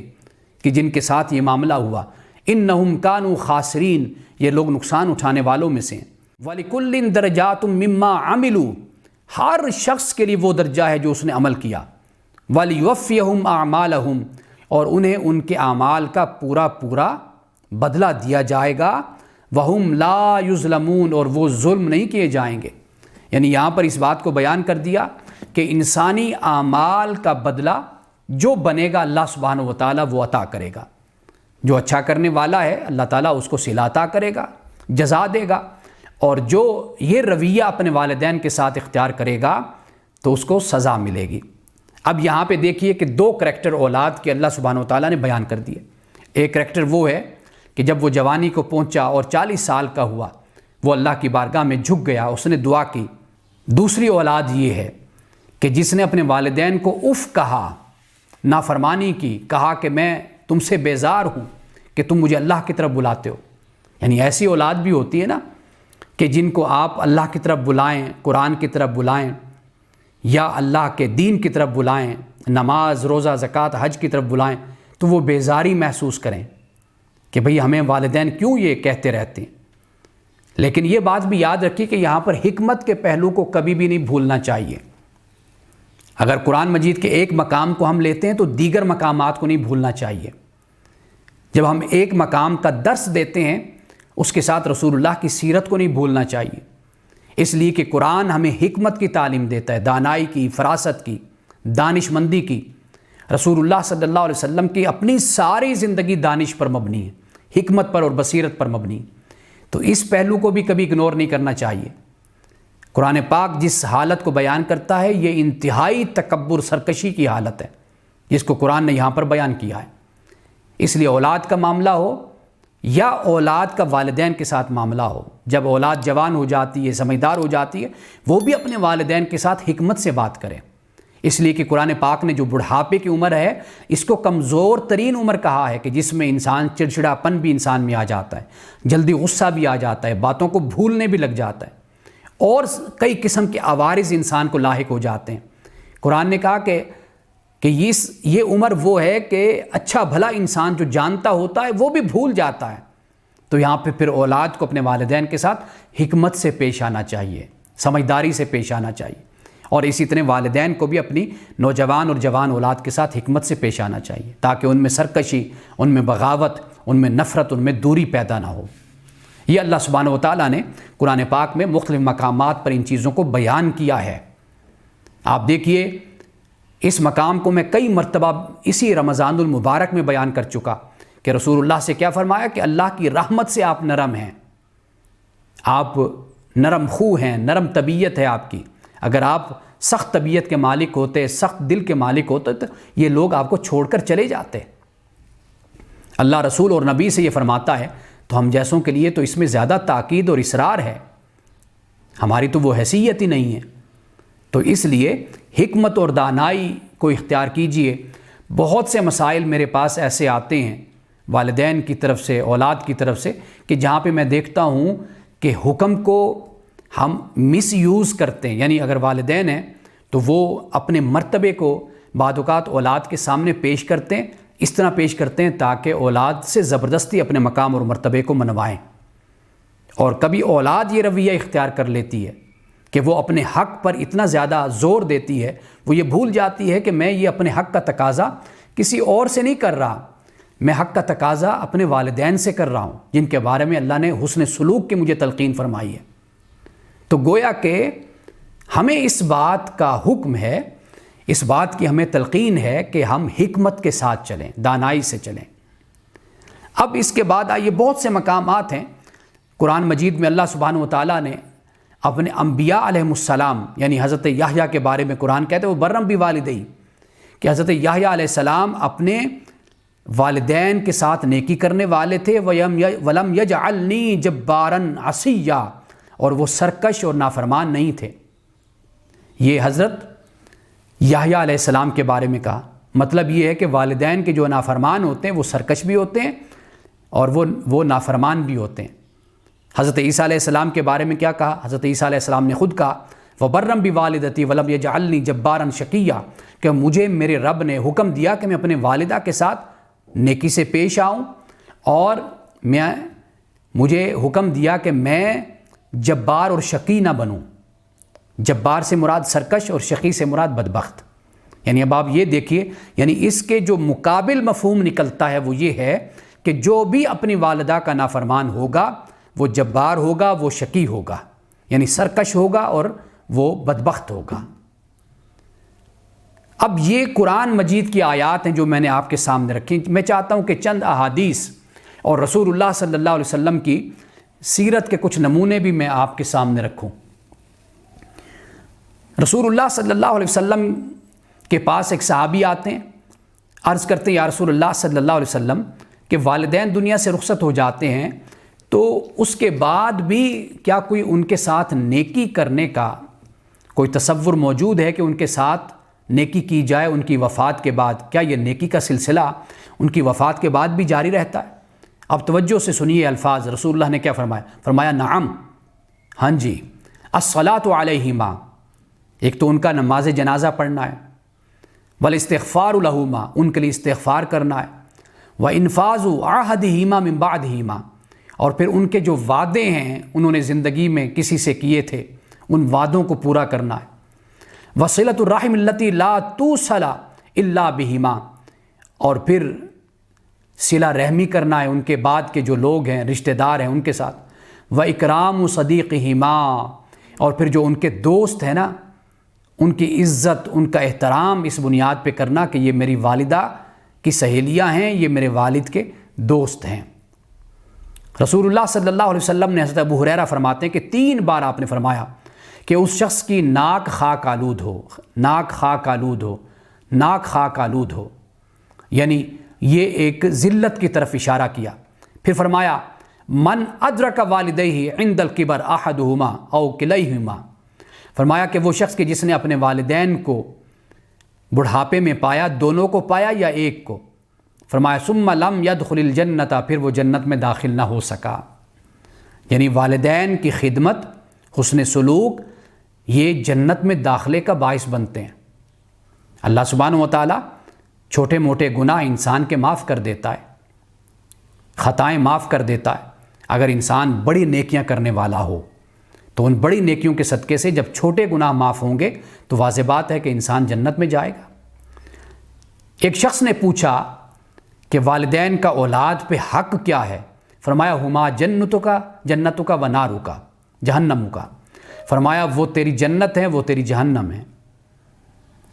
کہ جن کے ساتھ یہ معاملہ ہوا. انہم کانوا خاسرین، یہ لوگ نقصان اٹھانے والوں میں سے ہیں. وَلِكُلٍّ دَرَجَاتٌ مِّمَّا عَمِلُوا، ہر شخص کے لیے وہ درجہ ہے جو اس نے عمل کیا. وَلِيُوَفِّيَهُمْ أَعْمَالَهُمْ، اور انہیں ان کے اعمال کا پورا پورا بدلہ دیا جائے گا. وَهُمْ لَا يُظْلَمُونَ، اور وہ ظلم نہیں کیے جائیں گے. یعنی یہاں پر اس بات کو بیان کر دیا کہ انسانی اعمال کا بدلہ جو بنے گا اللہ سبحانہ وتعالیٰ وہ عطا کرے گا. جو اچھا کرنے والا ہے اللہ تعالیٰ اس کو صلہ عطا کرے گا، جزا دے گا. اور جو یہ رویہ اپنے والدین کے ساتھ اختیار کرے گا تو اس کو سزا ملے گی. اب یہاں پہ دیکھیے کہ دو کریکٹر اولاد کے اللہ سبحانہ وتعالیٰ نے بیان کر دیے. ایک کریکٹر وہ ہے کہ جب وہ جوانی کو پہنچا اور 40 سال کا ہوا، وہ اللہ کی بارگاہ میں جھک گیا، اس نے دعا کی. دوسری اولاد یہ ہے کہ جس نے اپنے والدین کو اف کہا، نافرمانی کی، کہا کہ میں تم سے بیزار ہوں کہ تم مجھے اللہ کی طرف بلاتے ہو. یعنی ایسی اولاد بھی ہوتی ہے نا کہ جن کو آپ اللہ کی طرف بلائیں، قرآن کی طرف بلائیں یا اللہ کے دین کی طرف بلائیں، نماز، روزہ، زکوٰۃ، حج کی طرف بلائیں تو وہ بیزاری محسوس کریں کہ بھئی ہمیں والدین کیوں یہ کہتے رہتے ہیں. لیکن یہ بات بھی یاد رکھیے کہ یہاں پر حکمت کے پہلو کو کبھی بھی نہیں بھولنا چاہیے. اگر قرآن مجید کے ایک مقام کو ہم لیتے ہیں تو دیگر مقامات کو نہیں بھولنا چاہیے. جب ہم ایک مقام کا درس دیتے ہیں اس کے ساتھ رسول اللہ کی سیرت کو نہیں بھولنا چاہیے، اس لیے کہ قرآن ہمیں حکمت کی تعلیم دیتا ہے، دانائی کی، فراست کی، دانش مندی کی. رسول اللہ صلی اللہ علیہ وسلم کی اپنی ساری زندگی دانش پر مبنی ہے، حکمت پر اور بصیرت پر مبنی. تو اس پہلو کو بھی کبھی اگنور نہیں کرنا چاہیے. قرآن پاک جس حالت کو بیان کرتا ہے یہ انتہائی تکبر، سرکشی کی حالت ہے جس کو قرآن نے یہاں پر بیان کیا ہے. اس لیے اولاد کا معاملہ ہو یا اولاد کا والدین کے ساتھ معاملہ ہو، جب اولاد جوان ہو جاتی ہے، سمجھدار ہو جاتی ہے، وہ بھی اپنے والدین کے ساتھ حکمت سے بات کریں. اس لیے کہ قرآن پاک نے جو بڑھاپے کی عمر ہے اس کو کمزور ترین عمر کہا ہے، کہ جس میں انسان چڑچڑاپن بھی انسان میں آ جاتا ہے، جلدی غصہ بھی آ جاتا ہے، باتوں کو بھولنے بھی لگ جاتا ہے، اور کئی قسم کے عوارض انسان کو لاحق ہو جاتے ہیں. قرآن نے کہا کہ یہ عمر وہ ہے کہ اچھا بھلا انسان جو جانتا ہوتا ہے وہ بھی بھول جاتا ہے. تو یہاں پہ پھر اولاد کو اپنے والدین کے ساتھ حکمت سے پیش آنا چاہیے، سمجھداری سے پیش آنا چاہیے. اور اسی طرح والدین کو بھی اپنی نوجوان اور جوان اولاد کے ساتھ حکمت سے پیش آنا چاہیے، تاکہ ان میں سرکشی، ان میں بغاوت، ان میں نفرت، ان میں دوری پیدا نہ ہو. یہ اللہ سبحانہ وتعالیٰ نے قرآن پاک میں مختلف مقامات پر ان چیزوں کو بیان کیا ہے. آپ دیکھیے اس مقام کو میں کئی مرتبہ اسی رمضان المبارک میں بیان کر چکا کہ رسول اللہ سے کیا فرمایا کہ اللہ کی رحمت سے آپ نرم ہیں، آپ نرم خو ہیں، نرم طبیعت ہے آپ کی. اگر آپ سخت طبیعت کے مالک ہوتے، سخت دل کے مالک ہوتے تو یہ لوگ آپ کو چھوڑ کر چلے جاتے. اللہ رسول اور نبی سے یہ فرماتا ہے تو ہم جیسوں کے لیے تو اس میں زیادہ تاکید اور اصرار ہے، ہماری تو وہ حیثیت ہی نہیں ہے. تو اس لیے حکمت اور دانائی کو اختیار کیجئے. بہت سے مسائل میرے پاس ایسے آتے ہیں والدین کی طرف سے، اولاد کی طرف سے، کہ جہاں پہ میں دیکھتا ہوں کہ حکم کو ہم مس یوز کرتے ہیں. یعنی اگر والدین ہیں تو وہ اپنے مرتبے کو بعض اوقات اولاد کے سامنے پیش کرتے ہیں، اس طرح پیش کرتے ہیں تاکہ اولاد سے زبردستی اپنے مقام اور مرتبے کو منوائیں. اور کبھی اولاد یہ رویہ اختیار کر لیتی ہے کہ وہ اپنے حق پر اتنا زیادہ زور دیتی ہے، وہ یہ بھول جاتی ہے کہ میں یہ اپنے حق کا تقاضا کسی اور سے نہیں کر رہا، میں حق کا تقاضا اپنے والدین سے کر رہا ہوں جن کے بارے میں اللہ نے حسن سلوک کی مجھے تلقین فرمائی ہے. تو گویا کہ ہمیں اس بات کا حکم ہے، اس بات کی ہمیں تلقین ہے کہ ہم حکمت کے ساتھ چلیں، دانائی سے چلیں. اب اس کے بعد آئیے بہت سے مقامات ہیں قرآن مجید میں اللہ سبحانہ وتعالیٰ نے اپنے انبیاء علیہم السلام یعنی حضرت یحییٰ کے بارے میں قرآن کہتے ہیں وہ برم بوالدیہ، کہ حضرت یحییٰ علیہ السلام اپنے والدین کے ساتھ نیکی کرنے والے تھے، وَلَمْ يَجْعَلْنِي جَبَّارًا عَصِيًّا، اور وہ سرکش اور نافرمان نہیں تھے۔ یہ حضرت یحییٰ علیہ السلام کے بارے میں کہا۔ مطلب یہ ہے کہ والدین کے جو نافرمان ہوتے ہیں وہ سرکش بھی ہوتے ہیں اور وہ نافرمان بھی ہوتے ہیں۔ حضرت عیسیٰ علیہ السلام کے بارے میں کیا کہا؟ حضرت عیسیٰ علیہ السلام نے خود کہا وَبَرًّا بِوَالِدَتِي وَلَمْ يَجْعَلْنِي جَبَّارًا شَقِيًّا، کہ مجھے میرے رب نے حکم دیا کہ میں اپنے والدہ کے ساتھ نیکی سے پیش آؤں، اور مجھے حکم دیا کہ میں جبار اور شقی نہ بنوں۔ جبار سے مراد سرکش اور شقی سے مراد بدبخت۔ یعنی اب آپ یہ دیکھیے، یعنی اس کے جو مقابل مفہوم نکلتا ہے وہ یہ ہے کہ جو بھی اپنی والدہ کا نافرمان ہوگا وہ جبار ہوگا، وہ شقی ہوگا، یعنی سرکش ہوگا اور وہ بدبخت ہوگا۔ اب یہ قرآن مجید کی آیات ہیں جو میں نے آپ کے سامنے رکھی۔ میں چاہتا ہوں کہ چند احادیث اور رسول اللہ صلی اللہ علیہ وسلم کی سیرت کے کچھ نمونے بھی میں آپ کے سامنے رکھوں۔ رسول اللہ صلی اللہ علیہ وسلم کے پاس ایک صحابی آتے ہیں، عرض کرتے ہیں یا رسول اللہ صلی اللہ علیہ وسلم کہ والدین دنیا سے رخصت ہو جاتے ہیں، تو اس کے بعد بھی کیا کوئی ان کے ساتھ نیکی کرنے کا کوئی تصور موجود ہے کہ ان کے ساتھ نیکی کی جائے ان کی وفات کے بعد؟ کیا یہ نیکی کا سلسلہ ان کی وفات کے بعد بھی جاری رہتا ہے؟ اب توجہ سے سنیے الفاظ، رسول اللہ نے کیا فرمایا؟ فرمایا نعم، ہاں جی، الصلاۃ علیہما، ایک تو ان کا نماز جنازہ پڑھنا ہے، والاستغفار لہما، ان کے لیے استغفار کرنا ہے، وانفاذ عہدہما من بعدہما، اور پھر ان کے جو وعدے ہیں انہوں نے زندگی میں کسی سے کیے تھے ان وعدوں کو پورا کرنا ہے، وصلۃ الرحم التی لا توصل الا بہما، اور پھر صلہ رحمی کرنا ہے ان کے بعد کے جو لوگ ہیں رشتہ دار ہیں ان کے ساتھ، واکرام صدیقہما، اور پھر جو ان کے دوست ہیں نا ان کی عزت ان کا احترام اس بنیاد پہ کرنا کہ یہ میری والدہ کی سہیلیاں ہیں، یہ میرے والد کے دوست ہیں۔ رسول اللہ صلی اللہ علیہ وسلم نے، حضرت ابو ہریرہ فرماتے ہیں کہ 3 بار آپ نے فرمایا کہ اس شخص کی ناک خاک آلود ہو، ناک خاک آلود ہو، ناک خاک آلود ہو، یعنی یہ ایک ذلت کی طرف اشارہ کیا۔ پھر فرمایا من ادرک والدیہ عند الکبر احدہما او کلیہما، فرمایا کہ وہ شخص کہ جس نے اپنے والدین کو بڑھاپے میں پایا، دونوں کو پایا یا ایک کو، فرمایا ثم لم يدخل الجنت، پھر وہ جنت میں داخل نہ ہو سکا۔ یعنی والدین کی خدمت، حسن سلوک، یہ جنت میں داخلے کا باعث بنتے ہیں۔ اللہ سبحانہ و تعالیٰ چھوٹے موٹے گناہ انسان کے معاف کر دیتا ہے، خطائیں معاف کر دیتا ہے۔ اگر انسان بڑی نیکیاں کرنے والا ہو تو ان بڑی نیکیوں کے صدقے سے جب چھوٹے گناہ معاف ہوں گے تو واضح بات ہے کہ انسان جنت میں جائے گا۔ ایک شخص نے پوچھا کہ والدین کا اولاد پہ حق کیا ہے؟ فرمایا ہما جنتوں کا و ناروں کا، جہنم کا، فرمایا وہ تیری جنت ہے، وہ تیری جہنم ہے۔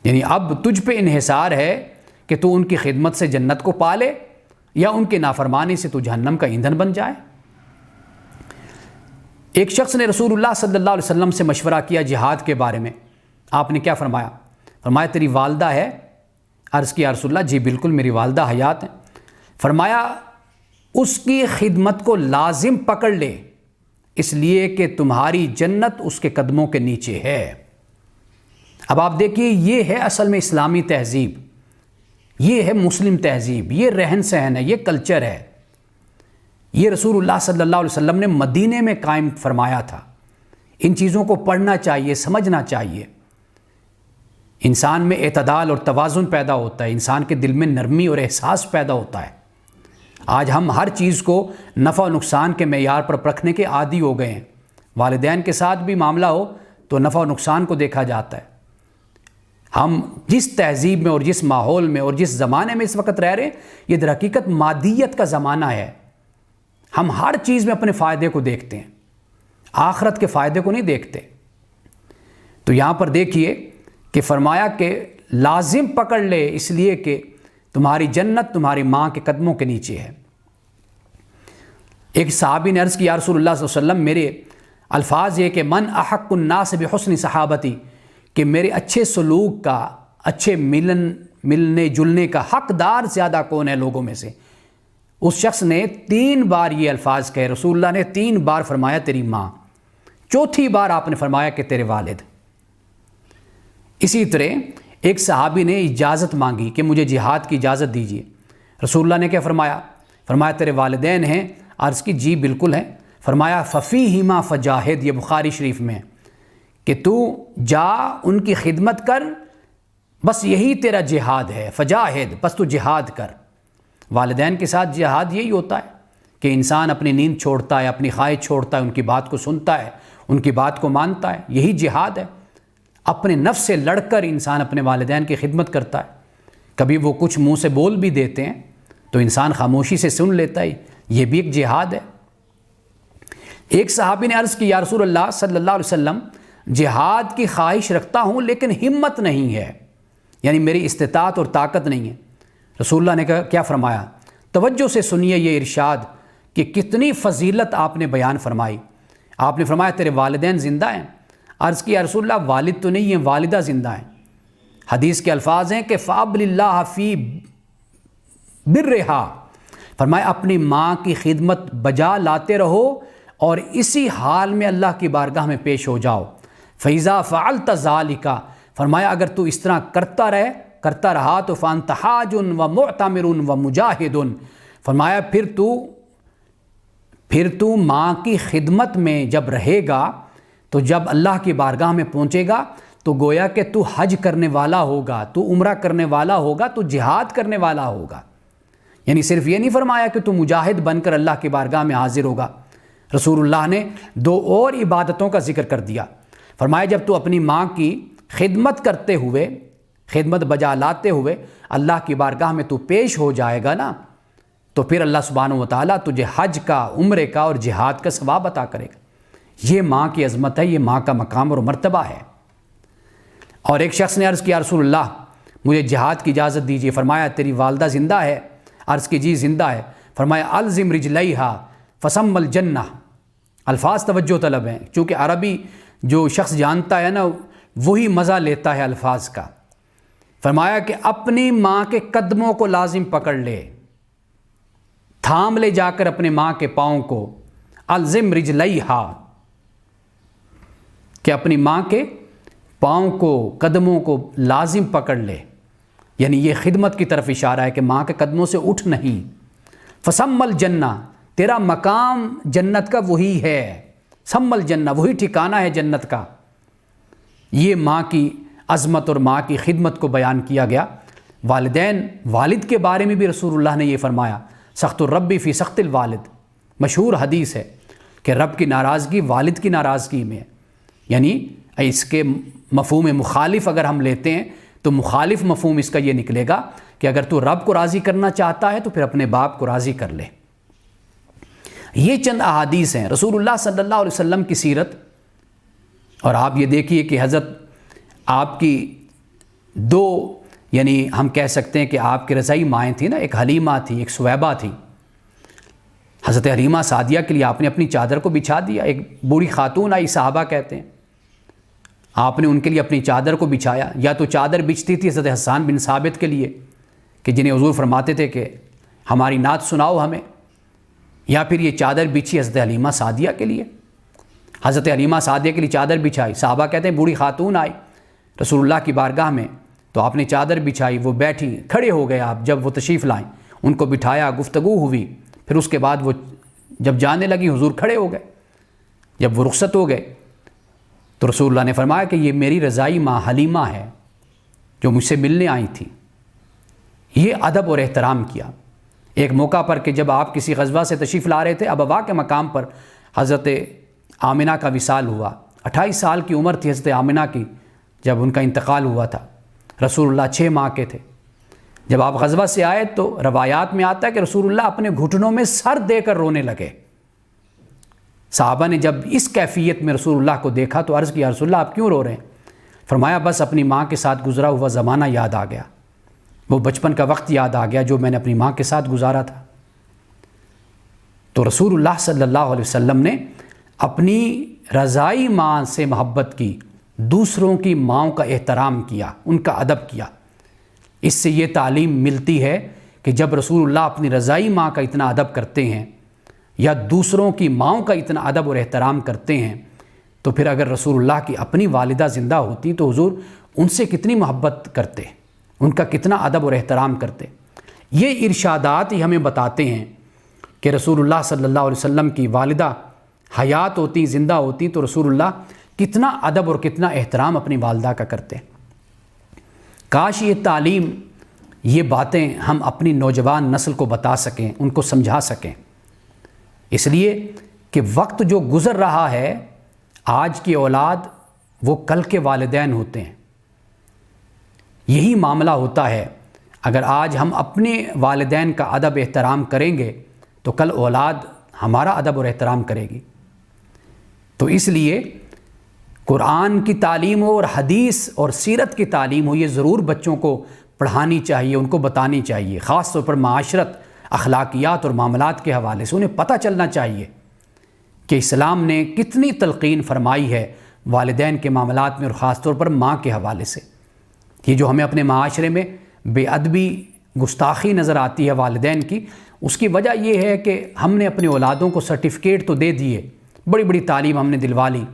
یعنی اب تجھ پہ انحصار ہے کہ تو ان کی خدمت سے جنت کو پالے یا ان کے نافرمانی سے تو جہنم کا ایندھن بن جائے۔ ایک شخص نے رسول اللہ صلی اللہ علیہ وسلم سے مشورہ کیا جہاد کے بارے میں، آپ نے کیا فرمایا؟ فرمایا تیری والدہ ہے؟ عرض کیا رسول اللہ جی بالکل میری والدہ حیات ہیں۔ فرمایا اس کی خدمت کو لازم پکڑ لے، اس لیے کہ تمہاری جنت اس کے قدموں کے نیچے ہے۔ اب آپ دیکھیے یہ ہے اصل میں اسلامی تہذیب، یہ ہے مسلم تہذیب، یہ رہن سہن ہے، یہ کلچر ہے۔ یہ رسول اللہ صلی اللہ علیہ وسلم نے مدینے میں قائم فرمایا تھا۔ ان چیزوں کو پڑھنا چاہیے، سمجھنا چاہیے۔ انسان میں اعتدال اور توازن پیدا ہوتا ہے، انسان کے دل میں نرمی اور احساس پیدا ہوتا ہے۔ آج ہم ہر چیز کو نفع و نقصان کے معیار پر پرکھنے کے عادی ہو گئے ہیں۔ والدین کے ساتھ بھی معاملہ ہو تو نفع و نقصان کو دیکھا جاتا ہے۔ ہم جس تہذیب میں اور جس ماحول میں اور جس زمانے میں اس وقت رہ رہے ہیں، یہ در حقیقت مادیت کا زمانہ ہے۔ ہم ہر چیز میں اپنے فائدے کو دیکھتے ہیں، آخرت کے فائدے کو نہیں دیکھتے۔ تو یہاں پر دیکھیے کہ فرمایا کہ لازم پکڑ لے، اس لیے کہ تمہاری جنت تمہاری ماں کے قدموں کے نیچے ہے۔ ایک صحابی نے عرض کی یا رسول اللہ صلی اللہ علیہ وسلم، میرے الفاظ یہ کہ من احق الناس بحسن صحابتی، کہ میرے اچھے سلوک کا، اچھے ملنے جلنے کا حقدار زیادہ کون ہے لوگوں میں سے؟ اس شخص نے 3 بار یہ الفاظ کہے، رسول اللہ نے 3 بار فرمایا تیری ماں، چوتھی بار آپ نے فرمایا کہ تیرے والد۔ اسی طرح ایک صحابی نے اجازت مانگی کہ مجھے جہاد کی اجازت دیجیے، رسول اللہ نے کیا فرمایا؟ فرمایا تیرے والدین ہیں؟ عرض کی جی بالکل ہیں۔ فرمایا ففیہما فجاہد، یہ بخاری شریف میں ہے کہ تو جا ان کی خدمت کر، بس یہی تیرا جہاد ہے، فجاہد، بس تو جہاد کر۔ والدین کے ساتھ جہاد یہی ہوتا ہے کہ انسان اپنی نیند چھوڑتا ہے، اپنی خواہش چھوڑتا ہے، ان کی بات کو سنتا ہے، ان کی بات کو مانتا ہے، یہی جہاد ہے۔ اپنے نفس سے لڑ کر انسان اپنے والدین کی خدمت کرتا ہے۔ کبھی وہ کچھ منہ سے بول بھی دیتے ہیں تو انسان خاموشی سے سن لیتا ہے، یہ بھی ایک جہاد ہے۔ ایک صحابی نے عرض کی یا رسول اللہ صلی اللہ علیہ وسلم، جہاد کی خواہش رکھتا ہوں لیکن ہمت نہیں ہے، یعنی میری استطاعت اور طاقت نہیں ہے۔ رسول اللہ نے کیا فرمایا؟ توجہ سے سنیے یہ ارشاد کہ کتنی فضیلت آپ نے بیان فرمائی۔ آپ نے فرمایا تیرے والدین زندہ ہیں؟ عرض کی یا رسول اللہ والد تو نہیں ہیں، والدہ زندہ ہیں۔ حدیث کے الفاظ ہیں کہ فَأَبْلِ اللَّهَ فِي بِرِّهَا، فرمایا اپنی ماں کی خدمت بجا لاتے رہو اور اسی حال میں اللہ کی بارگاہ میں پیش ہو جاؤ۔ فَإِذَا فَعَلْتَ ذَلِكَ، فرمایا اگر تو اس طرح کرتا رہا تو فَأَنْتَ حَاجٌ وَمُعْتَمِرٌ وَمُجَاہِدٌ، فرمایا پھر تو ماں کی خدمت میں جب رہے گا تو جب اللہ کی بارگاہ میں پہنچے گا تو گویا کہ تو حج کرنے والا ہوگا، تو عمرہ کرنے والا ہوگا، تو جہاد کرنے والا ہوگا۔ یعنی صرف یہ نہیں فرمایا کہ تو مجاہد بن کر اللہ کی بارگاہ میں حاضر ہوگا، رسول اللہ نے 2 اور عبادتوں کا ذکر کر دیا۔ فرمایا جب تو اپنی ماں کی خدمت کرتے ہوئے، خدمت بجا لاتے ہوئے اللہ کی بارگاہ میں تو پیش ہو جائے گا نا، تو پھر اللہ سبحانہ و تعالیٰ تجھے حج کا، عمرے کا اور جہاد کا ثواب عطا کرے گا۔ یہ ماں کی عظمت ہے، یہ ماں کا مقام اور مرتبہ ہے۔ اور ایک شخص نے عرض کیا رسول اللہ مجھے جہاد کی اجازت دیجیے۔ فرمایا تیری والدہ زندہ ہے؟ عرض کی جی زندہ ہے۔ فرمایا الزم رجلیہا فسم الجنہ، الفاظ توجہ طلب ہیں، چونکہ عربی جو شخص جانتا ہے نا وہی مزہ لیتا ہے الفاظ کا۔ فرمایا کہ اپنی ماں کے قدموں کو لازم پکڑ لے، تھام لے جا کر اپنے ماں کے پاؤں کو، الزم رجلیہا، کہ اپنی ماں کے پاؤں کو، قدموں کو لازم پکڑ لے، یعنی یہ خدمت کی طرف اشارہ ہے کہ ماں کے قدموں سے اٹھ نہیں۔ فسم الجنہ، تیرا مقام جنت کا وہی ہے، سم الجنہ، وہی ٹھکانہ ہے جنت کا۔ یہ ماں کی عظمت اور ماں کی خدمت کو بیان کیا گیا۔ والدین، والد کے بارے میں بھی رسول اللہ نے یہ فرمایا سخت الرب فی سخت الوالد، مشہور حدیث ہے کہ رب کی ناراضگی والد کی ناراضگی میں ہے، یعنی اس کے مفہوم مخالف اگر ہم لیتے ہیں تو مخالف مفہوم اس کا یہ نکلے گا کہ اگر تو رب کو راضی کرنا چاہتا ہے تو پھر اپنے باپ کو راضی کر لے۔ یہ چند احادیث ہیں رسول اللہ صلی اللہ علیہ وسلم کی سیرت، اور آپ یہ دیکھیے کہ حضرت آپ کی 2، یعنی ہم کہہ سکتے ہیں کہ آپ کی رضائی مائیں تھیں نا، ایک حلیمہ تھی، ایک سویبہ تھی۔ حضرت حلیمہ سعدیہ کے لیے آپ نے اپنی چادر کو بچھا دیا، ایک بوڑھی خاتون آئی، صحابہ کہتے ہیں، آپ نے ان کے لیے اپنی چادر کو بچھایا۔ یا تو چادر بچھتی تھی حضرت حسان بن ثابت کے لیے کہ جنہیں حضور فرماتے تھے کہ ہماری نعت سناؤ ہمیں، یا پھر یہ چادر بچھی حضرت حلیمہ سعدیہ کے لیے، حضرت حلیمہ سعدیہ کے لیے چادر بچھائی۔ صحابہ کہتے ہیں بوڑھی خاتون آئی رسول اللہ کی بارگاہ میں تو آپ نے چادر بچھائی، وہ بیٹھی، کھڑے ہو گئے آپ جب وہ تشریف لائیں، ان کو بٹھایا، گفتگو ہوئی، پھر اس کے بعد وہ جب جانے لگی حضور کھڑے ہو گئے۔ جب وہ رخصت ہو گئے تو رسول اللہ نے فرمایا کہ یہ میری رضائی ماں حلیمہ ہے جو مجھ سے ملنے آئی تھی۔ یہ ادب اور احترام کیا۔ ایک موقع پر کہ جب آپ کسی غزوہ سے تشریف لا رہے تھے، ابوا کے مقام پر حضرت آمنہ کا وصال ہوا۔ 28 سال کی عمر تھی حضرت آمنہ کی جب ان کا انتقال ہوا تھا۔ رسول اللہ 6 ماہ کے تھے۔ جب آپ غزوہ سے آئے تو روایات میں آتا ہے کہ رسول اللہ اپنے گھٹنوں میں سر دے کر رونے لگے۔ صحابہ نے جب اس کیفیت میں رسول اللہ کو دیکھا تو عرض کیا رسول اللہ آپ کیوں رو رہے ہیں؟ فرمایا بس اپنی ماں کے ساتھ گزرا ہوا زمانہ یاد آ گیا، وہ بچپن کا وقت یاد آ گیا جو میں نے اپنی ماں کے ساتھ گزارا تھا۔ تو رسول اللہ صلی اللہ علیہ وسلم نے اپنی رضائی ماں سے محبت کی، دوسروں کی ماؤں کا احترام کیا، ان کا ادب کیا۔ اس سے یہ تعلیم ملتی ہے کہ جب رسول اللہ اپنی رضائی ماں کا اتنا ادب کرتے ہیں یا دوسروں کی ماؤں کا اتنا ادب اور احترام کرتے ہیں، تو پھر اگر رسول اللہ کی اپنی والدہ زندہ ہوتی تو حضور ان سے کتنی محبت کرتے، ان کا کتنا ادب اور احترام کرتے۔ یہ ارشادات ہی ہمیں بتاتے ہیں کہ رسول اللہ صلی اللہ علیہ وسلم کی والدہ حیات ہوتی، زندہ ہوتی، تو رسول اللہ کتنا ادب اور کتنا احترام اپنی والدہ کا کرتے۔ کاش یہ تعلیم، یہ باتیں ہم اپنی نوجوان نسل کو بتا سکیں، ان کو سمجھا سکیں، اس لیے کہ وقت جو گزر رہا ہے، آج کی اولاد وہ کل کے والدین ہوتے ہیں۔ یہی معاملہ ہوتا ہے، اگر آج ہم اپنے والدین کا ادب احترام کریں گے تو کل اولاد ہمارا ادب اور احترام کرے گی۔ تو اس لیے قرآن کی تعلیم ہو اور حدیث اور سیرت کی تعلیم ہو، یہ ضرور بچوں کو پڑھانی چاہیے، ان کو بتانی چاہیے، خاص طور پر معاشرت، اخلاقیات اور معاملات کے حوالے سے انہیں پتہ چلنا چاہیے کہ اسلام نے کتنی تلقین فرمائی ہے والدین کے معاملات میں، اور خاص طور پر ماں کے حوالے سے۔ یہ جو ہمیں اپنے معاشرے میں بے ادبی، گستاخی نظر آتی ہے والدین کی، اس کی وجہ یہ ہے کہ ہم نے اپنے اولادوں کو سرٹیفکیٹ تو دے دیے، بڑی بڑی تعلیم ہم نے دلوا لی۔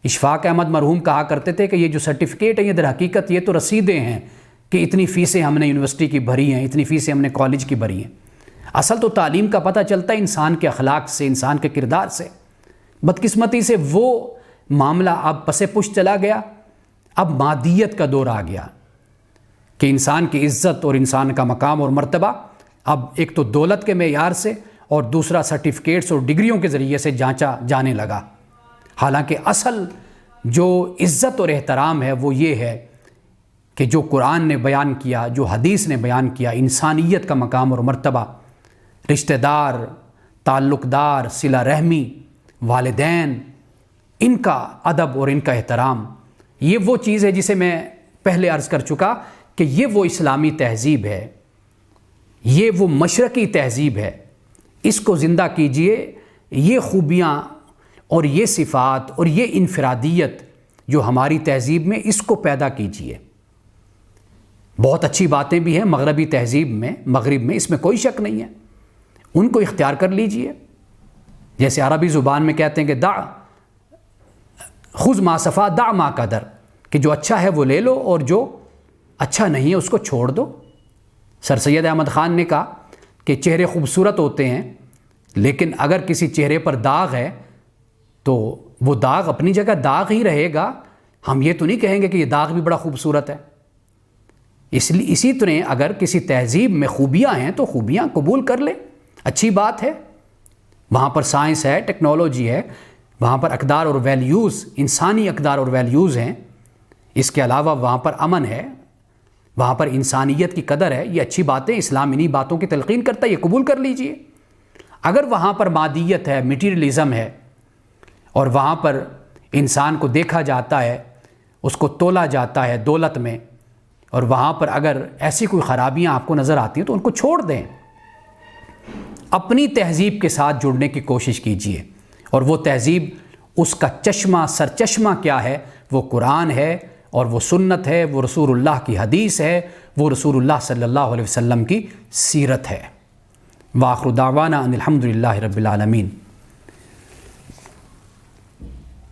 اشفاق احمد مرحوم کہا کرتے تھے کہ یہ جو سرٹیفکیٹ ہے یہ در حقیقت یہ تو رسیدیں ہیں کہ اتنی فیسیں ہم نے یونیورسٹی کی بھری ہیں، اتنی فیسیں ہم نے کالج کی بھری ہیں۔ اصل تو تعلیم کا پتہ چلتا ہے انسان کے اخلاق سے، انسان کے کردار سے۔ بدقسمتی سے وہ معاملہ اب پس پش چلا گیا، اب مادیت کا دور آ گیا کہ انسان کی عزت اور انسان کا مقام اور مرتبہ اب ایک تو دولت کے معیار سے اور دوسرا سرٹیفکیٹس اور ڈگریوں کے ذریعے سے جانچا جانے لگا، حالانکہ اصل جو عزت اور احترام ہے وہ یہ ہے کہ جو قرآن نے بیان کیا، جو حدیث نے بیان کیا، انسانیت کا مقام اور مرتبہ، رشتہ دار، تعلق دار، صلہ رحمی، والدین، ان کا ادب اور ان کا احترام، یہ وہ چیز ہے جسے میں پہلے عرض کر چکا کہ یہ وہ اسلامی تہذیب ہے، یہ وہ مشرقی تہذیب ہے۔ اس کو زندہ کیجئے، یہ خوبیاں اور یہ صفات اور یہ انفرادیت جو ہماری تہذیب میں، اس کو پیدا کیجئے۔ بہت اچھی باتیں بھی ہیں مغربی تہذیب میں، مغرب میں، اس میں کوئی شک نہیں ہے، ان کو اختیار کر لیجئے۔ جیسے عربی زبان میں کہتے ہیں کہ دع خذ ما صفا دع ما قدر، کہ جو اچھا ہے وہ لے لو اور جو اچھا نہیں ہے اس کو چھوڑ دو۔ سر سید احمد خان نے کہا کہ چہرے خوبصورت ہوتے ہیں، لیکن اگر کسی چہرے پر داغ ہے تو وہ داغ اپنی جگہ داغ ہی رہے گا، ہم یہ تو نہیں کہیں گے کہ یہ داغ بھی بڑا خوبصورت ہے۔ اسی طرح اگر کسی تہذیب میں خوبیاں ہیں تو خوبیاں قبول کر لے، اچھی بات ہے، وہاں پر سائنس ہے، ٹیکنالوجی ہے، وہاں پر اقدار اور ویلیوز، انسانی اقدار اور ویلیوز ہیں، اس کے علاوہ وہاں پر امن ہے، وہاں پر انسانیت کی قدر ہے، یہ اچھی باتیں، اسلام انہی باتوں کی تلقین کرتا ہے، یہ قبول کر لیجئے۔ اگر وہاں پر مادیت ہے، میٹیریلزم ہے، اور وہاں پر انسان کو دیکھا جاتا ہے، اس کو تولا جاتا ہے دولت میں، اور وہاں پر اگر ایسی کوئی خرابیاں آپ کو نظر آتی ہیں تو ان کو چھوڑ دیں، اپنی تہذیب کے ساتھ جڑنے کی کوشش کیجئے۔ اور وہ تہذیب، اس کا چشمہ، سرچشمہ کیا ہے؟ وہ قرآن ہے اور وہ سنت ہے، وہ رسول اللہ کی حدیث ہے، وہ رسول اللہ صلی اللہ علیہ وسلم کی سیرت ہے۔ وآخر دعوانا ان الحمد للہ رب العالمین۔